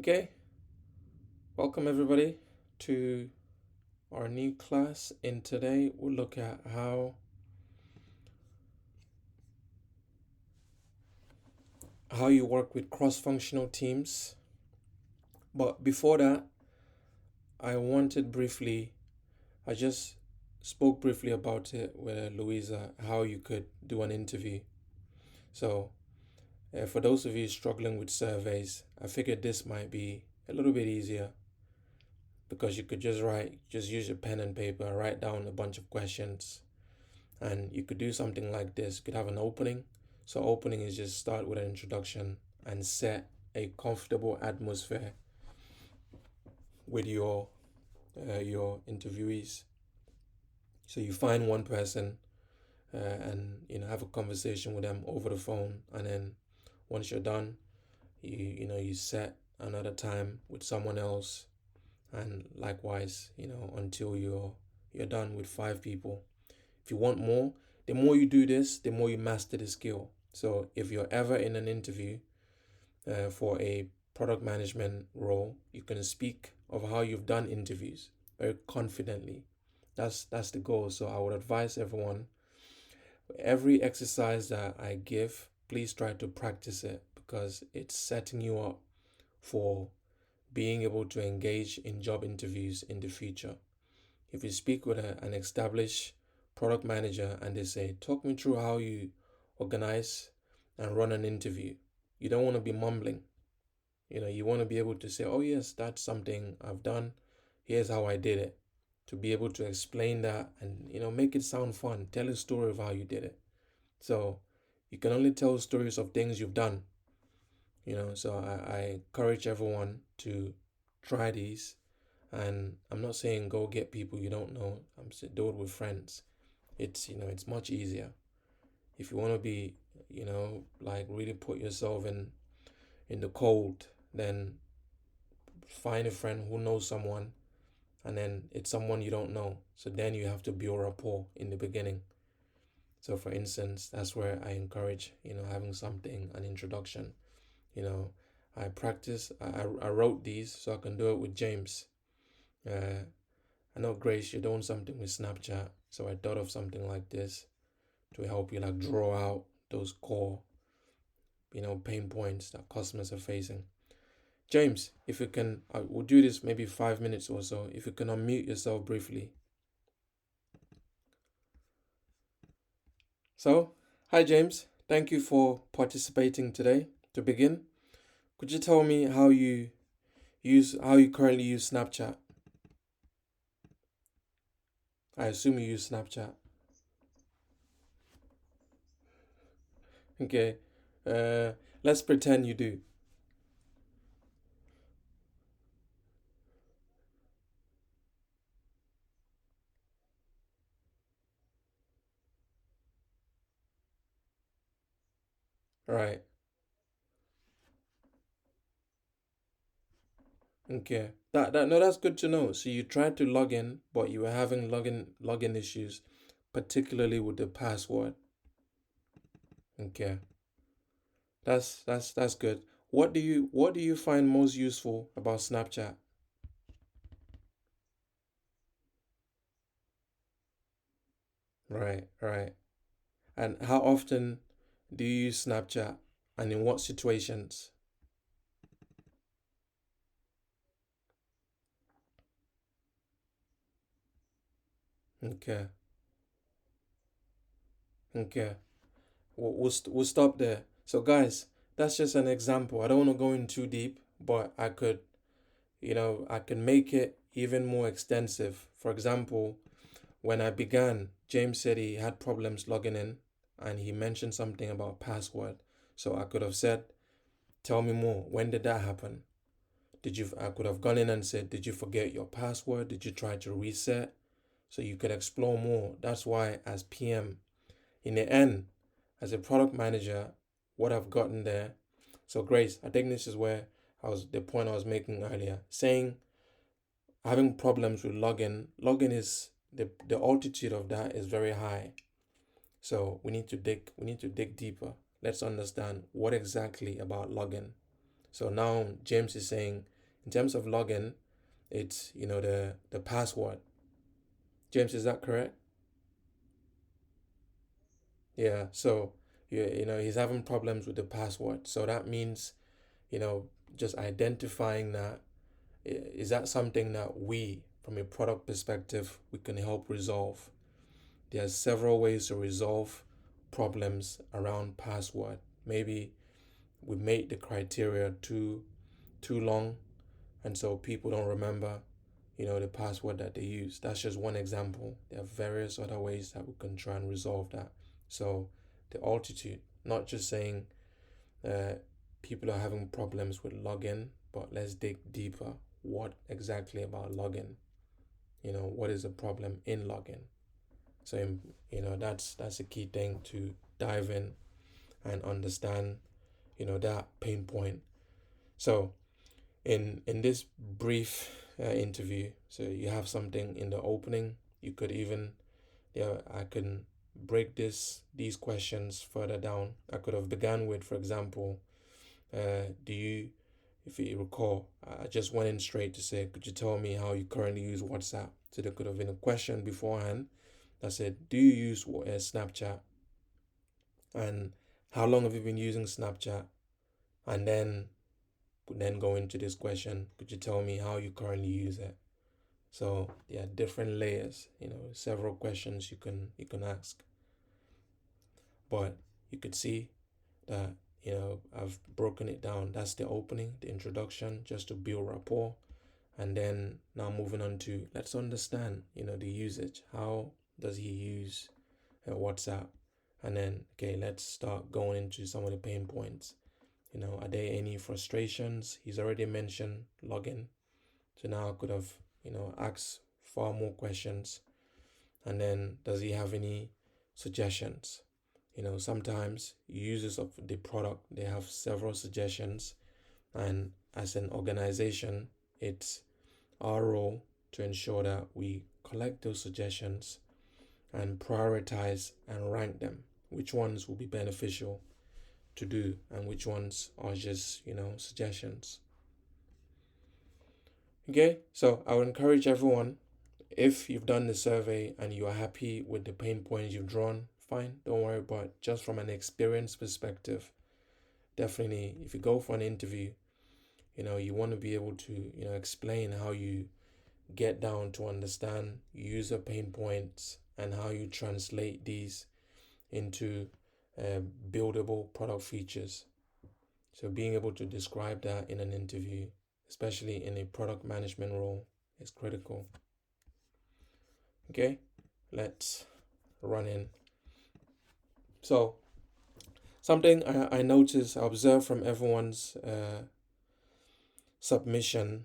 Okay, welcome everybody to our new class. And today we'll look at how you work with cross-functional teams. But before that, I wanted briefly, I just spoke briefly about it with Louisa, how you could do an interview. So, for those of you struggling with surveys, I figured this might be a little bit easier because you could just use your pen and paper, write down a bunch of questions. And you could do something like this. You could have an opening. So opening is just start with an introduction and set a comfortable atmosphere with your interviewees. So you find one person and have a conversation with them over the phone, and then once you're done, you set another time with someone else, and likewise until you're done with 5 people. If you want more, the more you do this, the more you master the skill. So if you're ever in an interview for a product management role, you can speak of how you've done interviews very confidently. That's the goal. So I would advise everyone, every exercise that I give, please try to practice it because it's setting you up for being able to engage in job interviews in the future. If you speak with an established product manager and they say, talk me through how you organize and run an interview, you don't want to be mumbling. You want to be able to say, oh, yes, that's something I've done. Here's how I did it. To be able to explain that and, make it sound fun. Tell a story of how you did it. So you can only tell stories of things you've done. So I encourage everyone to try these. And I'm not saying go get people you don't know. I'm saying do it with friends. It's much easier. If you want to be, like really put yourself in the cold, then find a friend who knows someone, and then it's someone you don't know. So then you have to build rapport in the beginning. So for instance, that's where I encourage, having something, an introduction. You know, I practice. I wrote these so I can do it with James. Uh, I know, Grace, you're doing something with Snapchat, so I thought of something like this to help you like draw out those core, pain points that customers are facing. James, if you can, we'll do this maybe 5 minutes or so. If you can unmute yourself briefly. So, hi James, thank you for participating today. To begin, could you tell me how you currently use Snapchat? I assume you use Snapchat. Okay. Uh, let's pretend you do. Right. Okay. That no, that's good to know. So you tried to log in, but you were having login issues, particularly with the password. Okay. That's good. What do you find most useful about Snapchat? Right, right. And how often do you use Snapchat and in what situations? Okay. Okay. We'll stop there. So guys, that's just an example. I don't want to go in too deep, but I can make it even more extensive. For example, when I began, James said he had problems logging in and he mentioned something about password. So I could have said, tell me more. When did that happen? I could have gone in and said, did you forget your password? Did you try to reset? So you could explore more. That's why, as PM, in the end, as a product manager, what I've gotten there. So, Grace, I think this is where the point I was making earlier, saying having problems with login. Login is the altitude of that is very high. So we need to dig deeper. Let's understand what exactly about login. So now James is saying In terms of login, it's the password. James, is that correct? Yeah. So he's having problems with the password. So that means you know just identifying that, is that something that we, from a product perspective, we can help resolve. There's several ways to resolve problems around password. Maybe we made the criteria too long, and so people don't remember, the password that they use. That's just one example. There are various other ways that we can try and resolve that. So the altitude, not just saying uh, people are having problems with login, but let's dig deeper. What exactly about login? What is the problem in login? So that's a key thing to dive in and understand, that pain point. So in this brief interview, so you have something in the opening. You could even, I can break these questions further down. I could have begun with, for example, do you, if you recall, I just went in straight to say, could you tell me how you currently use WhatsApp? So there could have been a question beforehand that said, do you use Snapchat? And how long have you been using Snapchat? And then go into this question, could you tell me how you currently use it? So there are different layers, several questions you can ask. But you could see that, I've broken it down. That's the opening, the introduction, just to build rapport. And then now moving on to, let's understand, the usage. How does he use WhatsApp? And then, okay, let's start going into some of the pain points. Are there any frustrations? He's already mentioned login. So now I could have, asked far more questions. And then, does he have any suggestions? Sometimes users of the product, they have several suggestions. And as an organization, it's our role to ensure that we collect those suggestions and prioritize and rank them. Which ones will be beneficial to do and which ones are just, suggestions. Okay, so I would encourage everyone, if you've done the survey and you are happy with the pain points you've drawn, fine, don't worry. But just from an experience perspective, definitely if you go for an interview, you want to be able to, explain how you get down to understand user pain points and how you translate these into buildable product features. So being able to describe that in an interview, especially in a product management role, is critical. Okay, let's run in. So something I noticed, I observed from everyone's submission.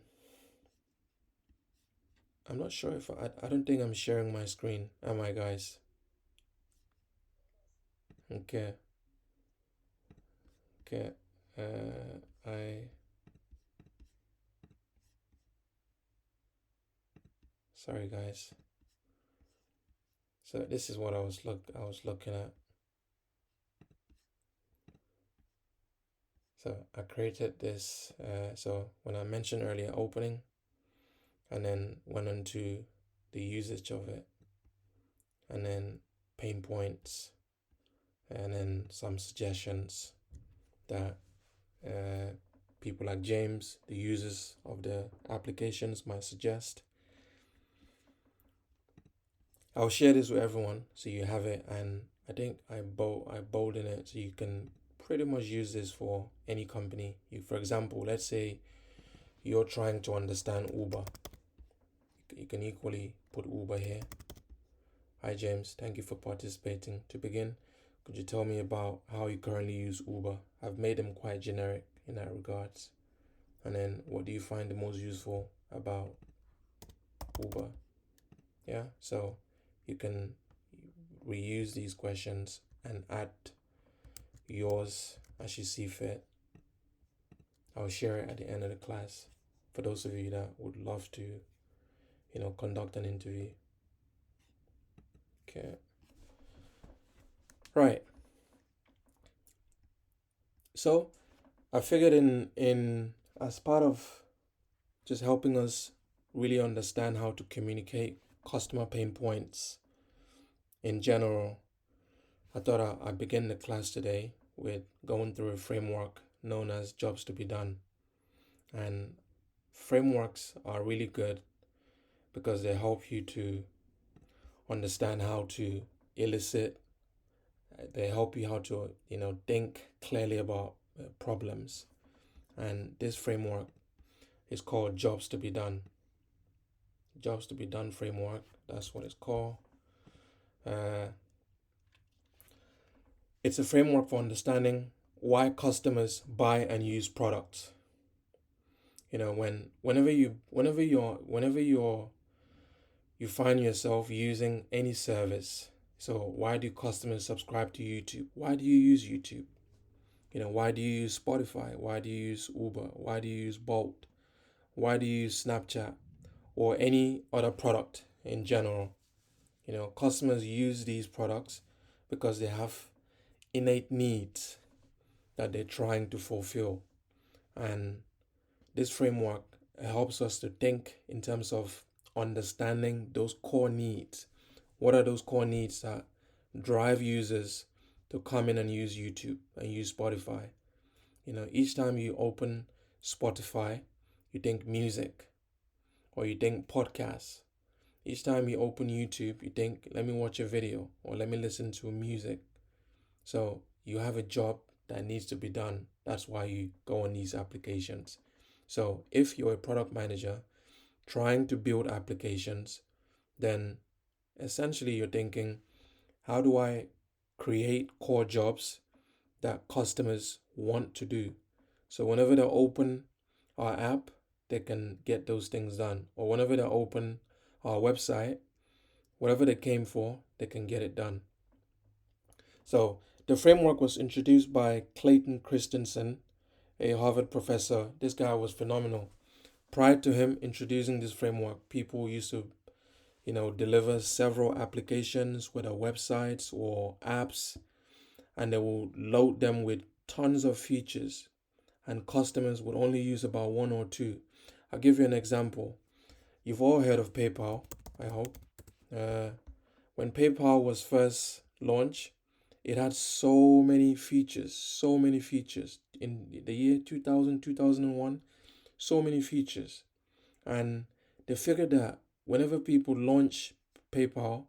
I'm not sure if I don't think I'm sharing my screen. Am I, guys? Okay, okay. I sorry, guys. So this is what I was looking at. So I created this. So when I mentioned earlier opening, and then went into the usage of it, and then pain points, and then some suggestions that uh, people like James, the users of the applications, might suggest. I'll share this with everyone so you have it, and I think I bolden it so you can pretty much use this for any company. For example, let's say you're trying to understand Uber. You can equally put Uber here. Hi James, thank you for participating. To begin, could you tell me about how you currently use Uber? I've made them quite generic in that regards. And then what do you find the most useful about Uber? Yeah, so you can reuse these questions and add yours as you see fit. I'll share it at the end of the class for those of you that would love to, conduct an interview. Okay. Right. So I figured in as part of just helping us really understand how to communicate customer pain points in general. I thought I'd begin the class today with going through a framework known as jobs to be done. And frameworks are really good because they help you to understand how to elicit, they help you how to, think clearly about problems. And this framework is called jobs to be done. Jobs to be done framework, that's what it's called. Uh, it's a framework for understanding why customers buy and use products. Whenever you find yourself using any service. So why do customers subscribe to YouTube? Why do you use YouTube? Why do you use Spotify? Why do you use Uber? Why do you use Bolt? Why do you use Snapchat or any other product in general? Customers use these products because they have innate needs that they're trying to fulfill. And this framework helps us to think in terms of understanding those core needs. What are those core needs that drive users to come in and use YouTube and use Spotify? Each time you open Spotify, you think music or you think podcasts. Each time you open YouTube, you think, let me watch a video or let me listen to music. So you have a job that needs to be done. That's why you go on these applications. So if you're a product manager trying to build applications, then essentially you're thinking, how do I create core jobs that customers want to do? So whenever they open our app, they can get those things done. Or whenever they open our website, whatever they came for, they can get it done. So the framework was introduced by Clayton Christensen, a Harvard professor. This guy was phenomenal. Prior to him introducing this framework, people used to, deliver several applications, whether websites or apps, and they will load them with tons of features, and customers would only use about one or two. I'll give you an example. You've all heard of PayPal, I hope. Uh, when PayPal was first launched, it had so many features in the year 2000, 2001, so many features. And they figured that whenever people launch PayPal,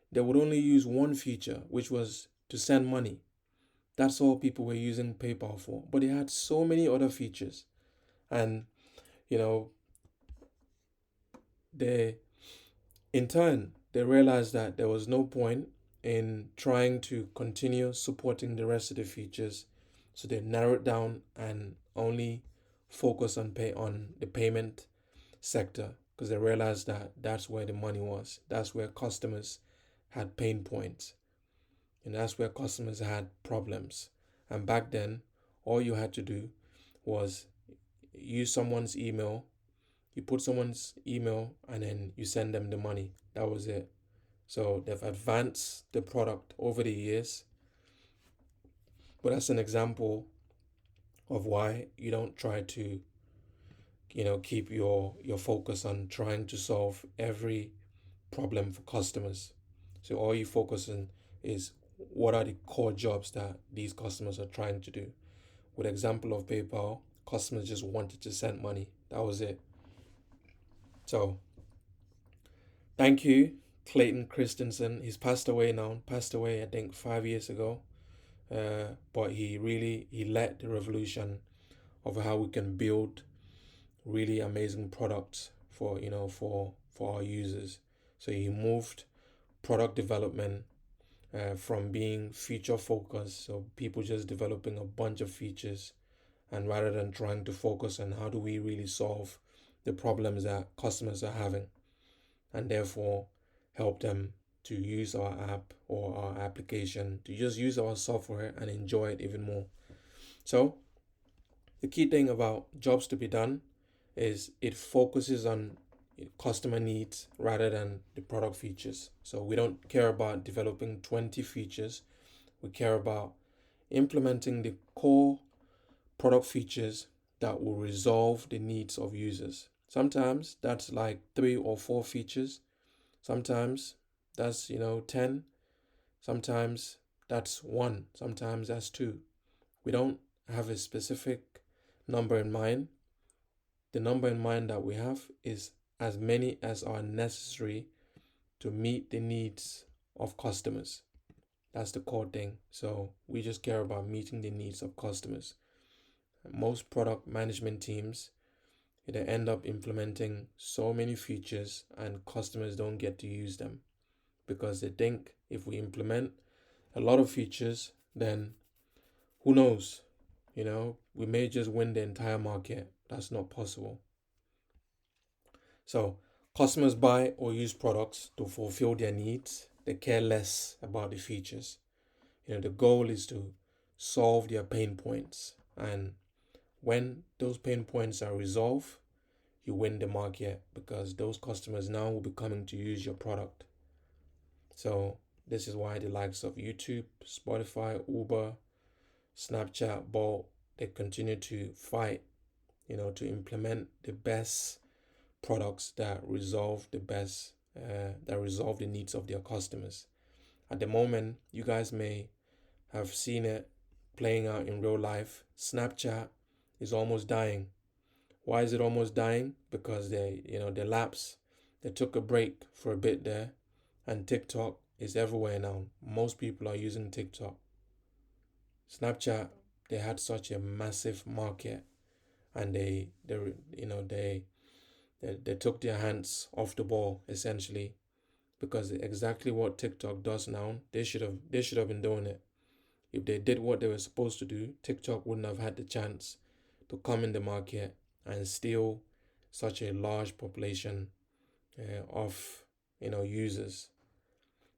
they would only use one feature, which was to send money. That's all people were using PayPal for. But it had so many other features. And, you know, they, in turn, they realized that there was no point in trying to continue supporting the rest of the features. So they narrowed down and only focus on the payment sector because they realized that that's where the money was. That's where customers had pain points, and that's where customers had problems. And back then, all you had to do was use someone's email. You put someone's email and then you send them the money. That was it. So they've advanced the product over the years. But that's an example of why you don't try to, keep your focus on trying to solve every problem for customers. So all you focus on is what are the core jobs that these customers are trying to do. With example of PayPal, customers just wanted to send money. That was it. So thank you, Clayton Christensen. He's passed away now. Passed away, I think, 5 years ago. But he led the revolution of how we can build really amazing products for our users. So he moved product development from being feature focused, so people just developing a bunch of features, and rather than trying to focus on how do we really solve the problems that customers are having, and therefore help them to use our app or our application, to just use our software and enjoy it even more. So the key thing about jobs to be done is it focuses on customer needs rather than the product features. So we don't care about developing 20 features. We care about implementing the core product features that will resolve the needs of users. Sometimes that's like 3 or 4 features. Sometimes that's 10. Sometimes that's one. Sometimes that's two. We don't have a specific number in mind. The number in mind that we have is as many as are necessary to meet the needs of customers. That's the core thing. So we just care about meeting the needs of customers. Most product management teams, they end up implementing so many features and customers don't get to use them because they think if we implement a lot of features, then who knows? We may just win the entire market. That's not possible. So customers buy or use products to fulfill their needs. They care less about the features. The goal is to solve their pain points. And when those pain points are resolved, you win the market because those customers now will be coming to use your product. So this is why the likes of YouTube, Spotify, Uber, Snapchat, Bolt, they continue to fight, to implement the best products that resolve the needs of their customers. At the moment, you guys may have seen it playing out in real life. Snapchat is almost dying. Why is it almost dying? Because they lapse. They took a break for a bit there, and TikTok is everywhere now. Most people are using TikTok. Snapchat, they had such a massive market, and they took their hands off the ball essentially, because exactly what TikTok does now, they should have been doing it. If they did what they were supposed to do, TikTok wouldn't have had the chance to come in the market and steal such a large population of users.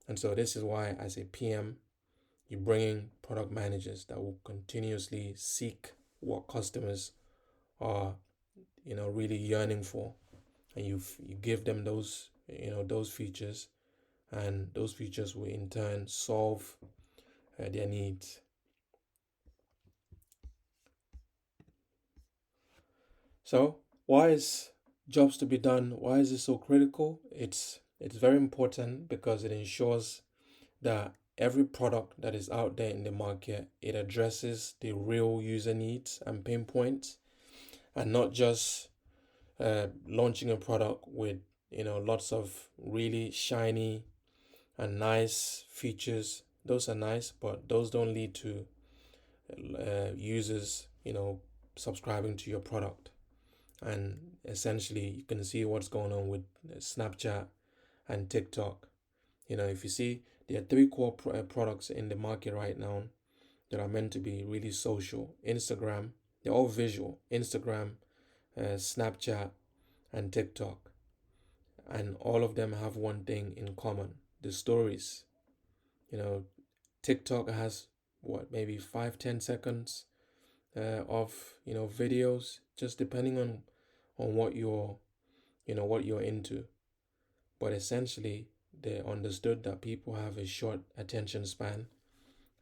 And so this is why, as a PM, you bring in product managers that will continuously seek what customers are really yearning for, and you give them those features, and those features will in turn solve their needs. So why is jobs to be done? Why is it so critical? It's very important because it ensures that every product that is out there in the market, it addresses the real user needs and pain points, and not just launching a product with lots of really shiny and nice features. Those are nice, but those don't lead to users subscribing to your product. And essentially, you can see what's going on with Snapchat and TikTok. If you see, there are three core products in the market right now that are meant to be really social. Instagram, they're all visual. Instagram, Snapchat, and TikTok. And all of them have one thing in common: the stories. You know, TikTok has what, maybe 5-10 seconds of videos, just depending on what you're into. But essentially, they understood that people have a short attention span,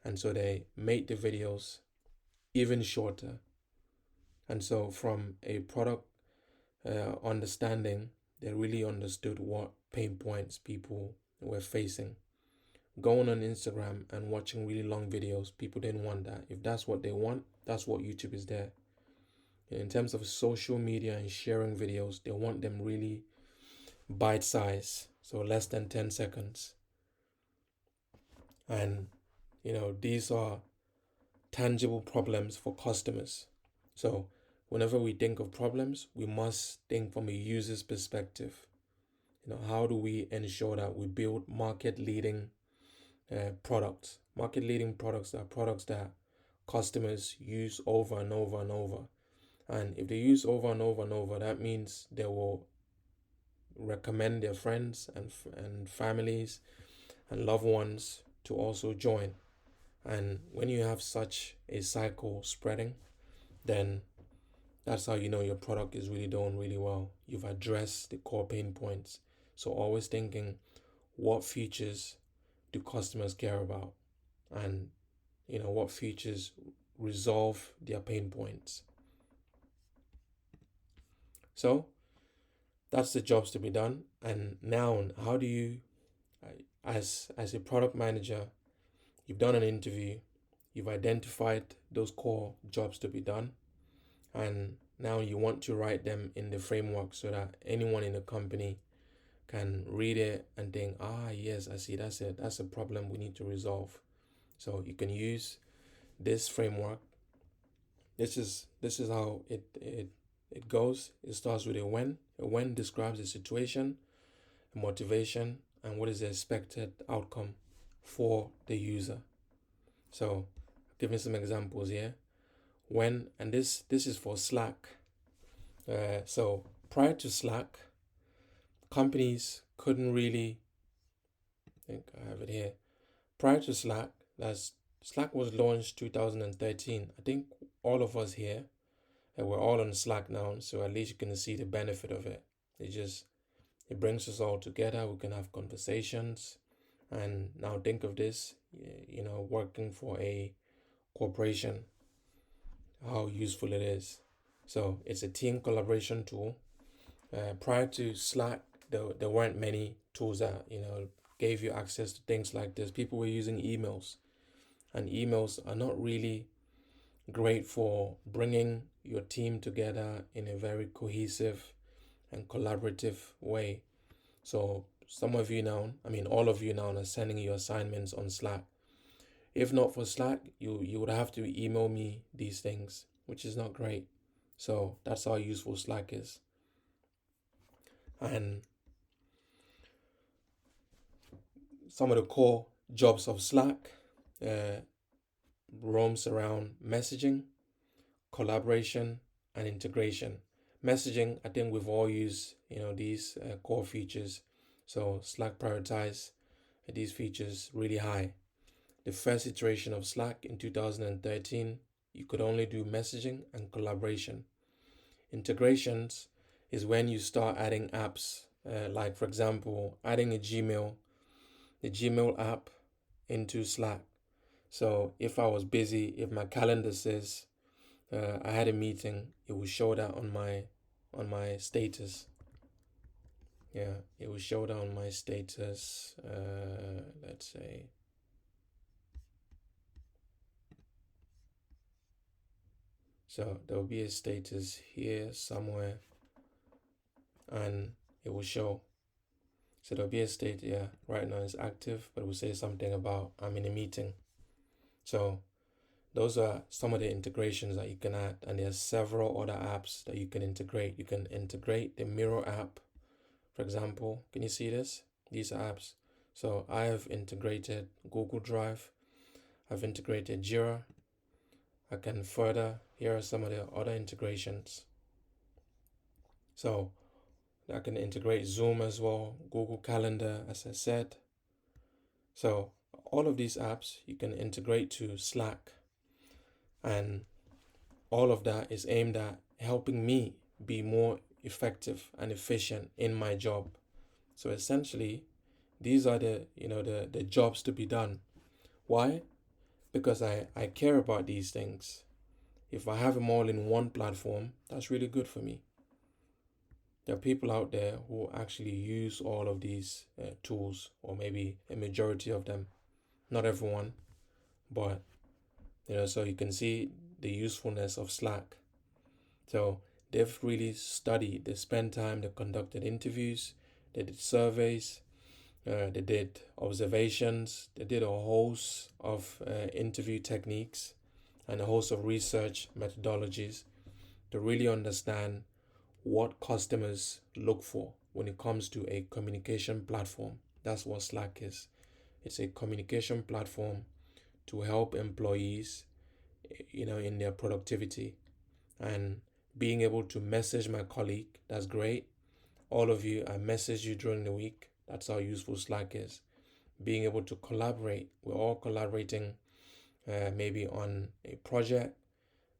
and so they made the videos even shorter. And so, from a product understanding, they really understood what pain points people were facing. Going on Instagram and watching really long videos, people didn't want that. If that's what they want, that's what YouTube is there. In terms of social media and sharing videos, they want them really bite size, so less than 10 seconds. And these are tangible problems for customers. So whenever we think of problems, we must think from a user's perspective. How do we ensure that we build market leading products? Market leading products are products that customers use over and over and over. And if they use over and over and over, that means they will recommend their friends and families and loved ones to also join. And when you have such a cycle spreading, then that's how you know your product is really doing really well. You've addressed the core pain points. So always thinking, what features do customers care about? And what features resolve their pain points? So That's the jobs to be done. And now, how do you, as a product manager, you've done an interview, you've identified those core jobs to be done, and now you want to write them in the framework so that anyone in the company can read it and think, ah, yes, I see, that's it. That's a problem we need to resolve. So you can use this framework. This is how it goes. It starts with a when. A when describes the situation, a motivation, and what is the expected outcome for the user. So giving some examples here. When, and this is for Slack. So prior to Slack, companies couldn't really, I think I have it here. Prior to Slack, that's Slack was launched 2013. I think all of us here, and we're all on Slack now, so at least you can see the benefit of it. It brings us all together. We can have conversations, and now think of this, working for a corporation, how useful it is. So it's a team collaboration tool. Prior to Slack, there weren't many tools that gave you access to things like this. People were using emails, and emails are not really great for bringing your team together in a very cohesive and collaborative way. So some of you now, I mean all of you now, are sending you assignments on Slack. If not for Slack, you would have to email me these things, which is not great. So that's how useful Slack is. And some of the core jobs of Slack uh, roams around messaging, collaboration, and integration. Messaging, I think we've all used these core features. So Slack prioritize these features really high. The first iteration of Slack in 2013, you could only do messaging and collaboration. Integrations is when you start adding apps, like for example, adding the Gmail app into Slack. So if I was busy, if my calendar says I had a meeting, it will show that on my status. Yeah, it will show that on my status. Let's say. So there will be a status here somewhere, and it will show. So there'll be a state, yeah, right now it's active, but it will say something about I'm in a meeting. So those are some of the integrations that you can add, and there's several other apps that you can integrate. You can integrate the Miro app, for example. Can you see this? These are apps. So I have integrated Google Drive. I've integrated Jira. I can further, here are some of the other integrations. So I can integrate Zoom as well, Google Calendar, as I said. So all of these apps you can integrate to Slack, and all of that is aimed at helping me be more effective and efficient in my job. So essentially, these are the jobs to be done. Why? Because I care about these things. If I have them all in one platform, that's really good for me. There are people out there who actually use all of these tools, or maybe a majority of them. Not everyone, but so you can see the usefulness of Slack. So they've really studied, they spent time, they conducted interviews, they did surveys, they did observations, they did a host of interview techniques and a host of research methodologies to really understand what customers look for when it comes to a communication platform. That's what Slack is. It's a communication platform to help employees, in their productivity. And being able to message my colleague, that's great. All of you, I message you during the week. That's how useful Slack is. Being able to collaborate, we're all collaborating maybe on a project,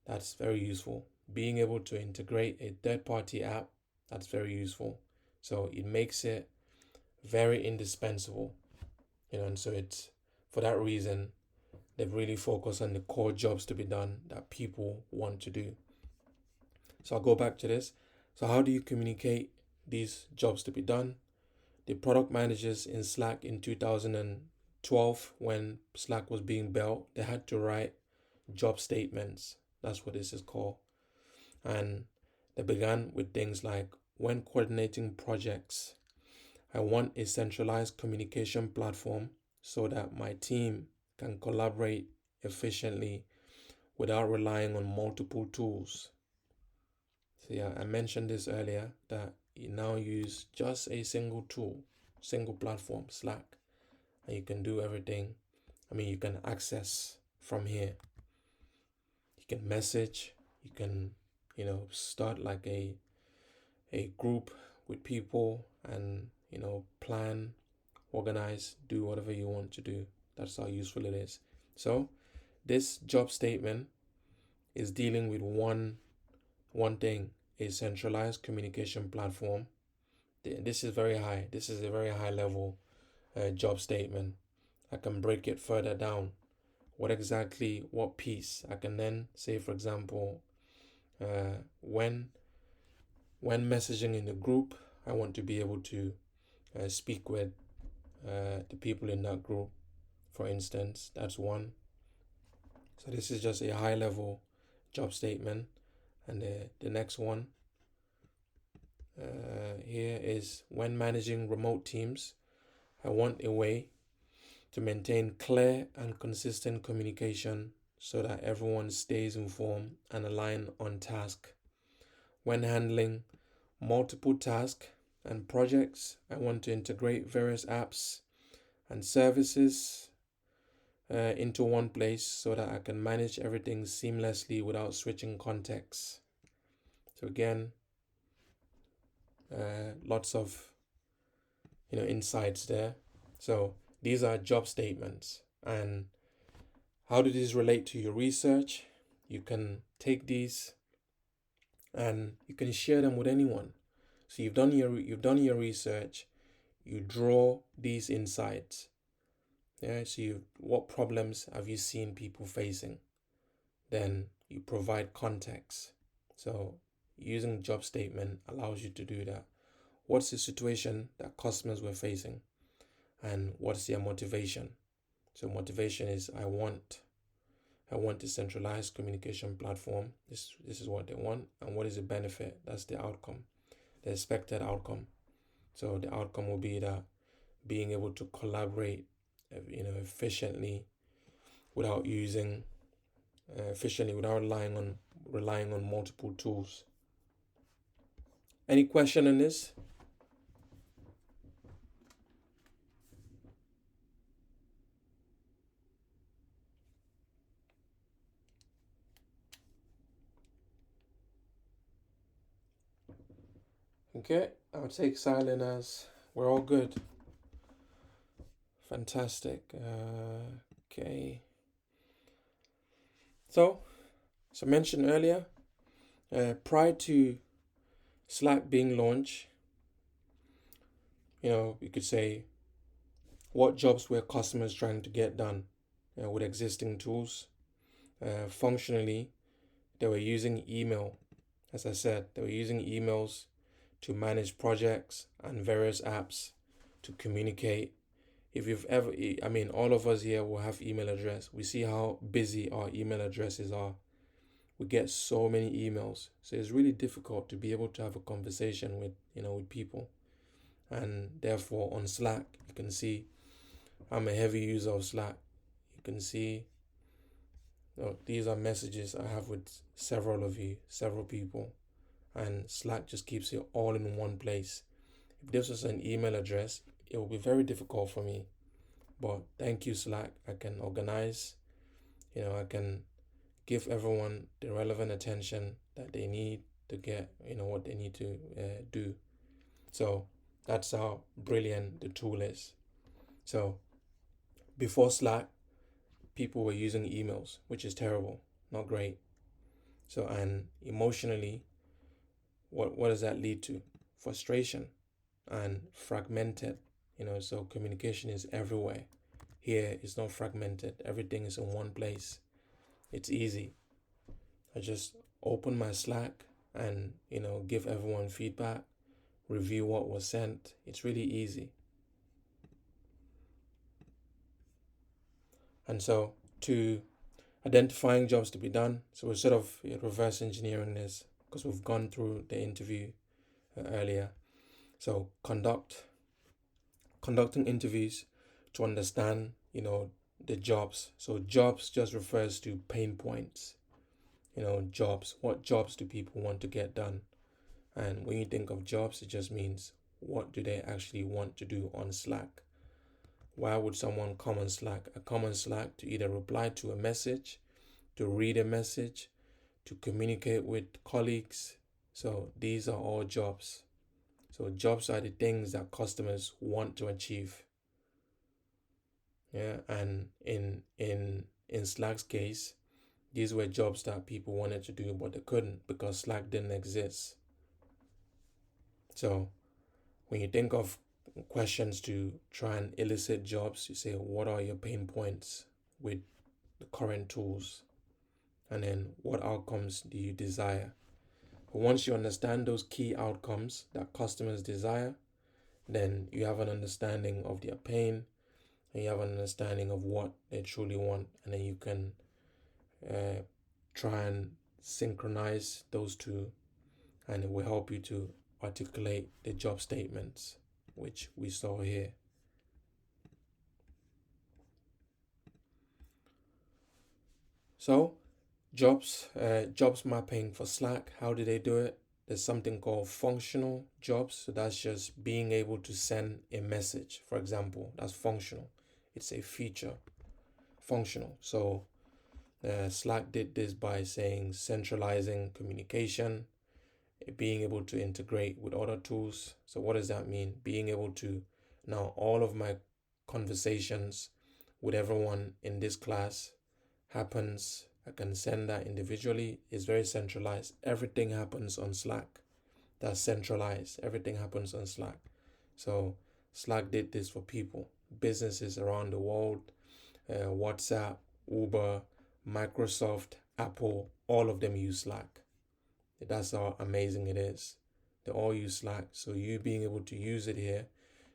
that's very useful. Being able to integrate a third-party app, that's very useful. So it makes it very indispensable, and so it's for that reason they've really focused on the core jobs to be done that people want to do. So I'll go back to this. So how do you communicate these jobs to be done. The product managers in Slack in 2012, when Slack was being built, they had to write job statements. That's what this is called. And they began with things like, when coordinating projects, I want a centralized communication platform so that my team can collaborate efficiently without relying on multiple tools. So yeah, I mentioned this earlier that you now use just a single tool, single platform, Slack, and you can do everything. You can access from here. You can message, you can, start like a group with people and, plan, organize, do whatever you want to do. That's how useful it is. So this job statement is dealing with one thing, a centralized communication platform. This is very high. This is a very high level job statement. I can break it further down. What piece? I can then say, for example, when messaging in the group, I want to be able to speak with the people in that group, for instance. That's one. So this is just a high level job statement. And the next one here is, when managing remote teams, I want a way to maintain clear and consistent communication so that everyone stays informed and aligned on task. When handling multiple tasks and projects, I want to integrate various apps and services into one place so that I can manage everything seamlessly without switching contexts. So again, lots of insights there. So these are job statements. And how do these relate to your research? You can take these and you can share them with anyone. So you've done your research, you draw these insights. Yeah, so what problems have you seen people facing? Then you provide context. So using job statement allows you to do that. What's the situation that customers were facing? And what's their motivation? So motivation is, I want a centralized communication platform. This is what they want. And what is the benefit? That's the outcome, the expected outcome. So the outcome will be that being able to collaborate, efficiently without relying on multiple tools. Any question on this? Okay, I'll take silent as we're all good. Fantastic. Okay. So, as I mentioned earlier, prior to Slack being launched, you could say, what jobs were customers trying to get done with existing tools? Functionally, they were using email. As I said, they were using emails to manage projects and various apps to communicate. If you've ever, all of us here will have email address. We see how busy our email addresses are. We get so many emails, so it's really difficult to be able to have a conversation with people. And therefore, on Slack, you can see I'm a heavy user of Slack. You can see these are messages I have with several of you, several people, and Slack just keeps it all in one place. If this was an email address, it would be very difficult for me. But thank you, Slack. I can organize, I can give everyone the relevant attention that they need to get, what they need to do. So that's how brilliant the tool is. So before Slack, people were using emails, which is terrible, not great. So, and emotionally, what does that lead to? Frustration and fragmented, so communication is everywhere. Here it's not fragmented, everything is in one place. It's easy. I just open my Slack and, give everyone feedback, review what was sent. It's really easy. And so to identifying jobs to be done, so we're sort of reverse engineering this because we've gone through the interview earlier. So conducting interviews to understand, the jobs. So jobs just refers to pain points. Jobs. What jobs do people want to get done? And when you think of jobs, it just means what do they actually want to do on Slack? Why would someone come on Slack? A come on Slack to either reply to a message, to read a message, to communicate with colleagues. So these are all jobs. So jobs are the things that customers want to achieve. Yeah, and in Slack's case, these were jobs that people wanted to do but they couldn't because Slack didn't exist. So when you think of questions to try and elicit jobs, you say, what are your pain points with the current tools? And then what outcomes do you desire? But once you understand those key outcomes that customers desire, then you have an understanding of their pain and you have an understanding of what they truly want. And then you can try and synchronize those two, and it will help you to articulate the job statements, which we saw here. So jobs mapping for Slack, how do they do it? There's something called functional jobs. So that's just being able to send a message, for example. That's functional. It's a feature. Functional. So Slack did this by saying centralizing communication, being able to integrate with other tools. So what does that mean? Being able to now all of my conversations with everyone in this class happens. I can send that individually. It's very centralized. Everything happens on Slack. That's centralized. Everything happens on Slack. So Slack did this for people, businesses around the world, WhatsApp, Uber, Microsoft, Apple, all of them use Slack. That's how amazing it is. They all use Slack. So you being able to use it here,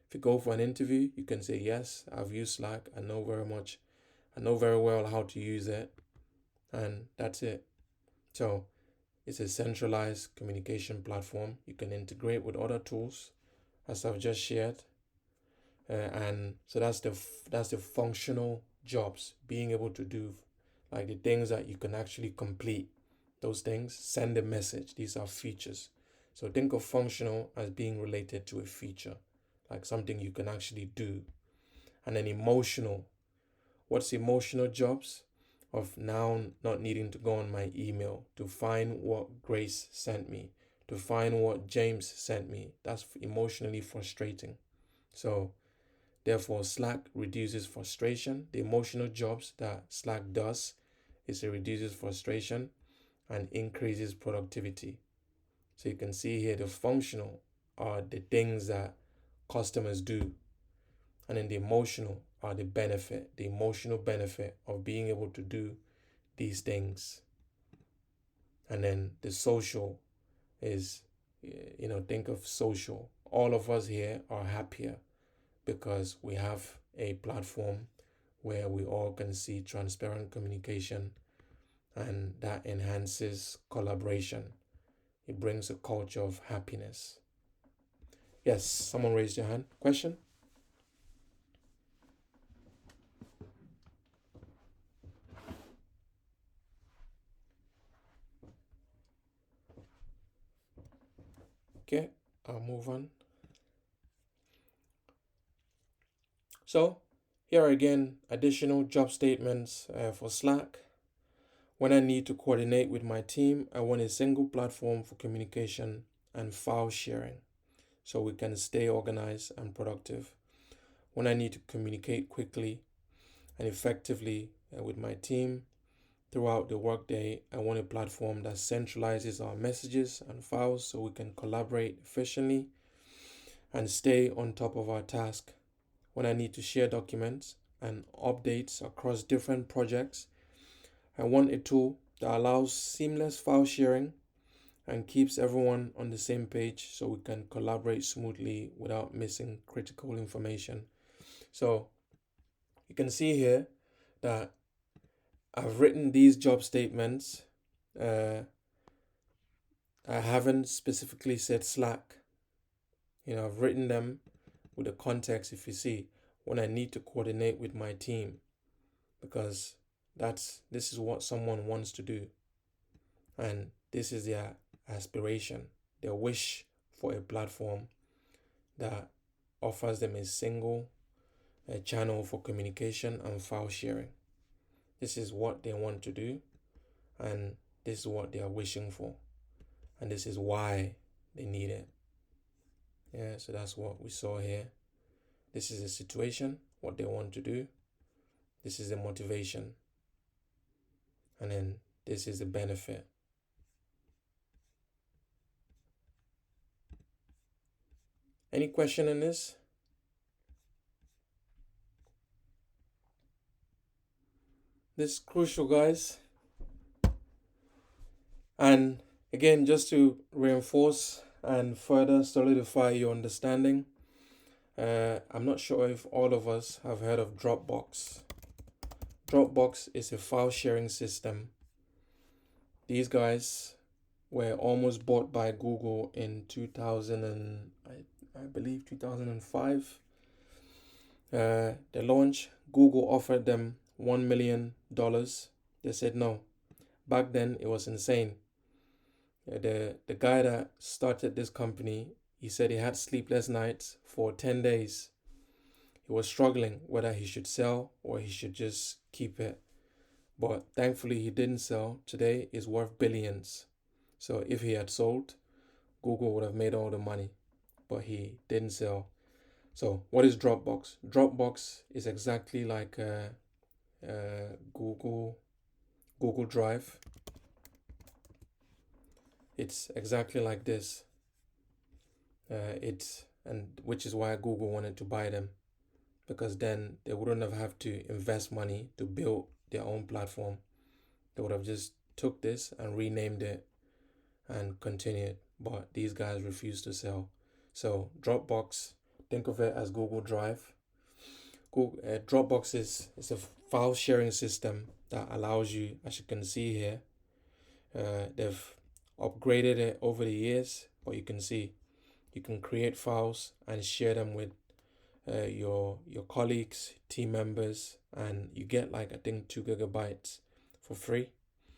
if you go for an interview, you can say, yes, I've used Slack. I know very well how to use it. And that's it. So it's a centralized communication platform. You can integrate with other tools, as I've just shared. And so that's the functional jobs, being able to do like the things that you can actually complete. Those things, send a message. These are features. So think of functional as being related to a feature, like something you can actually do. And then emotional. What's emotional jobs? Of now not needing to go on my email to find what Grace sent me, to find what James sent me. That's emotionally frustrating. So therefore, Slack reduces frustration. The emotional jobs that Slack does is it reduces frustration and increases productivity. So you can see here the functional are the things that customers do, and then the emotional are the emotional benefit of being able to do these things. And then the social is, think of social. All of us here are happier because we have a platform where we all can see transparent communication, and that enhances collaboration. It brings a culture of happiness. Yes, someone raised your hand. Question? Okay, I'll move on. So, here are again additional job statements for Slack. When I need to coordinate with my team, I want a single platform for communication and file sharing so we can stay organized and productive. When I need to communicate quickly and effectively with my team throughout the workday, I want a platform that centralizes our messages and files so we can collaborate efficiently and stay on top of our task. When I need to share documents and updates across different projects, I want a tool that allows seamless file sharing and keeps everyone on the same page so we can collaborate smoothly without missing critical information. So you can see here that I've written these job statements. Uh, I haven't specifically said Slack. I've written them with the context, if you see, when I need to coordinate with my team, because this is what someone wants to do, and this is their aspiration, their wish for a platform that offers them a single channel for communication and file sharing. This is what they want to do, and this is what they are wishing for, and this is why they need it. Yeah, so that's what we saw here. This is the situation, what they want to do. This is the motivation. And then this is the benefit. Any question on this? This is crucial, guys. And again, just to reinforce and further solidify your understanding, I'm not sure if all of us have heard of Dropbox. Dropbox is a file sharing system. These guys were almost bought by Google in 2000 and I believe 2005. The launch, Google offered them $1 million. They said no. Back then, it was insane. The guy that started this company, he said he had sleepless nights for 10 days. He was struggling whether he should sell or he should just keep it. But thankfully, he didn't sell. Today is worth billions. So if he had sold, Google would have made all the money. But he didn't sell. So what is Dropbox? Dropbox is exactly like Google Drive. It's exactly like this. Which is why Google wanted to buy them, because then they wouldn't have to invest money to build their own platform. They would have just took this and renamed it and continued. But these guys refused to sell. So Dropbox, think of it as Google Drive. Dropbox is a file sharing system that allows you, as you can see here, they've upgraded it over the years, but you can see you can create files and share them with your colleagues, team members, and you get like I think 2 GB for free.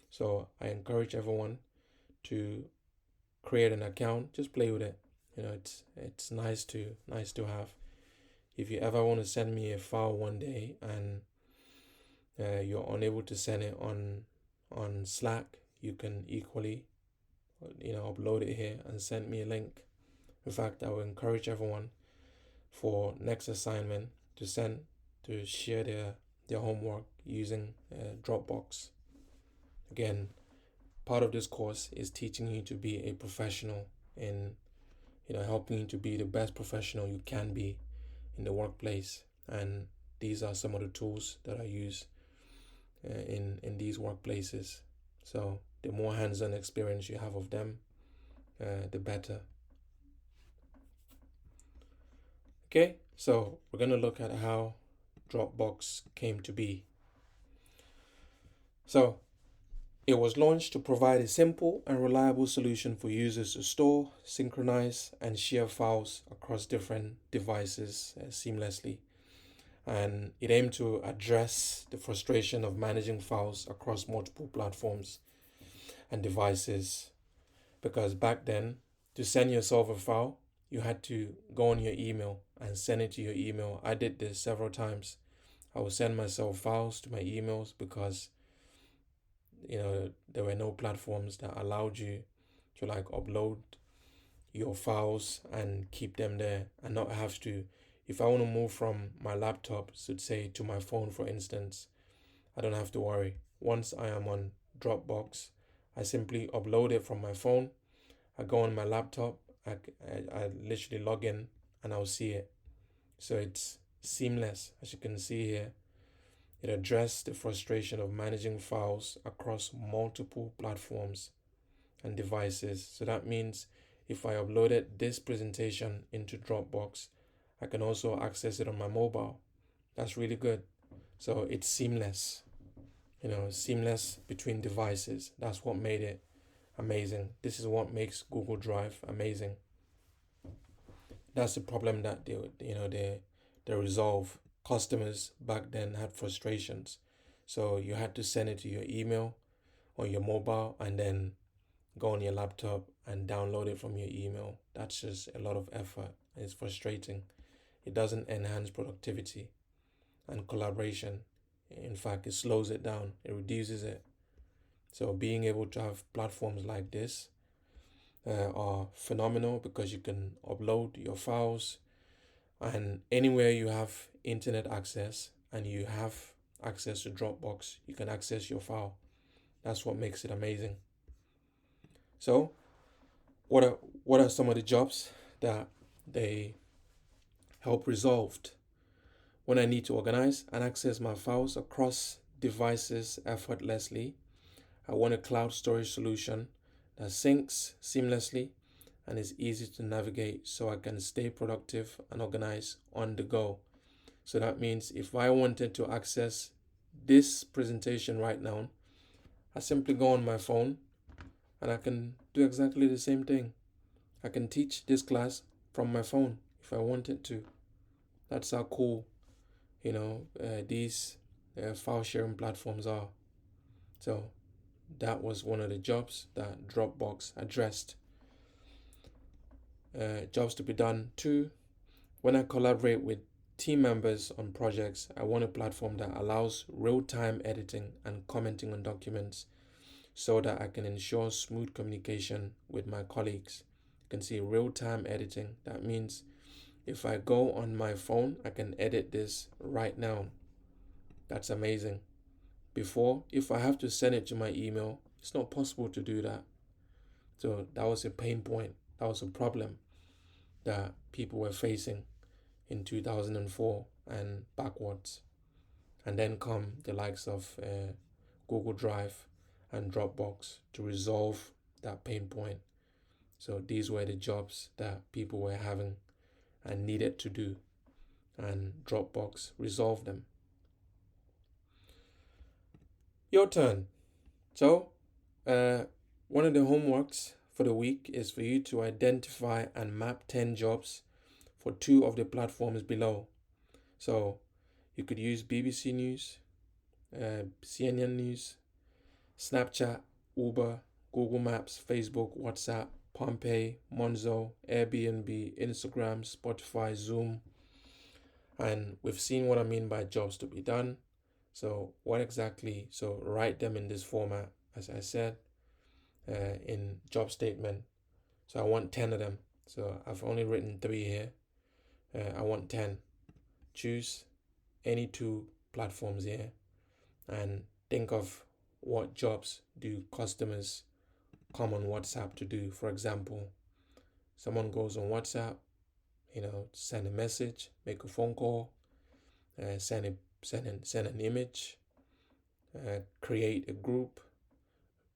So I encourage everyone to create an account, just play with it. It's nice to have. If you ever want to send me a file one day and you're unable to send it on Slack, you can equally upload it here and send me a link. In fact, I will encourage everyone for next assignment to share their homework using Dropbox. Again, part of this course is teaching you to be a professional in helping you to be the best professional you can be in the workplace. And these are some of the tools that I use in these workplaces. So the more hands-on experience you have of them, the better. Okay, so we're going to look at how Dropbox came to be. So it was launched to provide a simple and reliable solution for users to store, synchronize, and share files across different devices seamlessly. And it aimed to address the frustration of managing files across multiple platforms and devices. Because back then, to send yourself a file, you had to go on your email and send it to your email. I did this several times. I would send myself files to my emails because there were no platforms that allowed you to like upload your files and keep them there and not have to. If I want to move from my laptop, so say to my phone, for instance, I don't have to worry. Once I am on Dropbox, I simply upload it from my phone. I go on my laptop, I literally log in and I'll see it. So it's seamless, as you can see here. It addressed the frustration of managing files across multiple platforms and devices. So that means if I uploaded this presentation into Dropbox, I can also access it on my mobile. That's really good. So it's seamless, seamless between devices. That's what made it amazing. This is what makes Google Drive amazing. That's the problem that they resolve. Customers back then had frustrations, so you had to send it to your email or your mobile and then go on your laptop and download it from your email. That's just a lot of effort. It's frustrating. It doesn't enhance productivity and collaboration. In fact, it slows it down, it reduces it. So being able to have platforms like this are phenomenal because you can upload your files, and anywhere you have internet access and you have access to Dropbox, you can access your file. That's what makes it amazing. So what are some of the jobs that they help resolved? When I need to organize and access my files across devices effortlessly, I want a cloud storage solution that syncs seamlessly and is easy to navigate so I can stay productive and organized on the go. So that means if I wanted to access this presentation right now, I simply go on my phone and I can do exactly the same thing. I can teach this class from my phone if I wanted to. That's how cool, these file sharing platforms are. So that was one of the jobs that Dropbox addressed. Jobs to be done too. When I collaborate with team members on projects, I want a platform that allows real-time editing and commenting on documents so that I can ensure smooth communication with my colleagues. You can see real-time editing. That means if I go on my phone, I can edit this right now. That's amazing. Before, if I have to send it to my email, it's not possible to do that. So that was a pain point. That was a problem that people were facing in 2004 and backwards. And then come the likes of Google Drive and Dropbox to resolve that pain point. So these were the jobs that people were having and needed to do, and Dropbox resolved them. Your turn. So, one of the homeworks for the week is for you to identify and map 10 jobs for two of the platforms below. So, you could use BBC News, CNN News, Snapchat, Uber, Google Maps, Facebook, WhatsApp, Pompeii, Monzo, Airbnb, Instagram, Spotify, Zoom. And we've seen what I mean by jobs to be done. So what exactly? So write them in this format, as I said, in job statement. So I want 10 of them. So I've only written 3 here. I want 10. Choose any two platforms here and think of what jobs do customers come on WhatsApp to do. For example, someone goes on WhatsApp, send a message, make a phone call, send an image, create a group,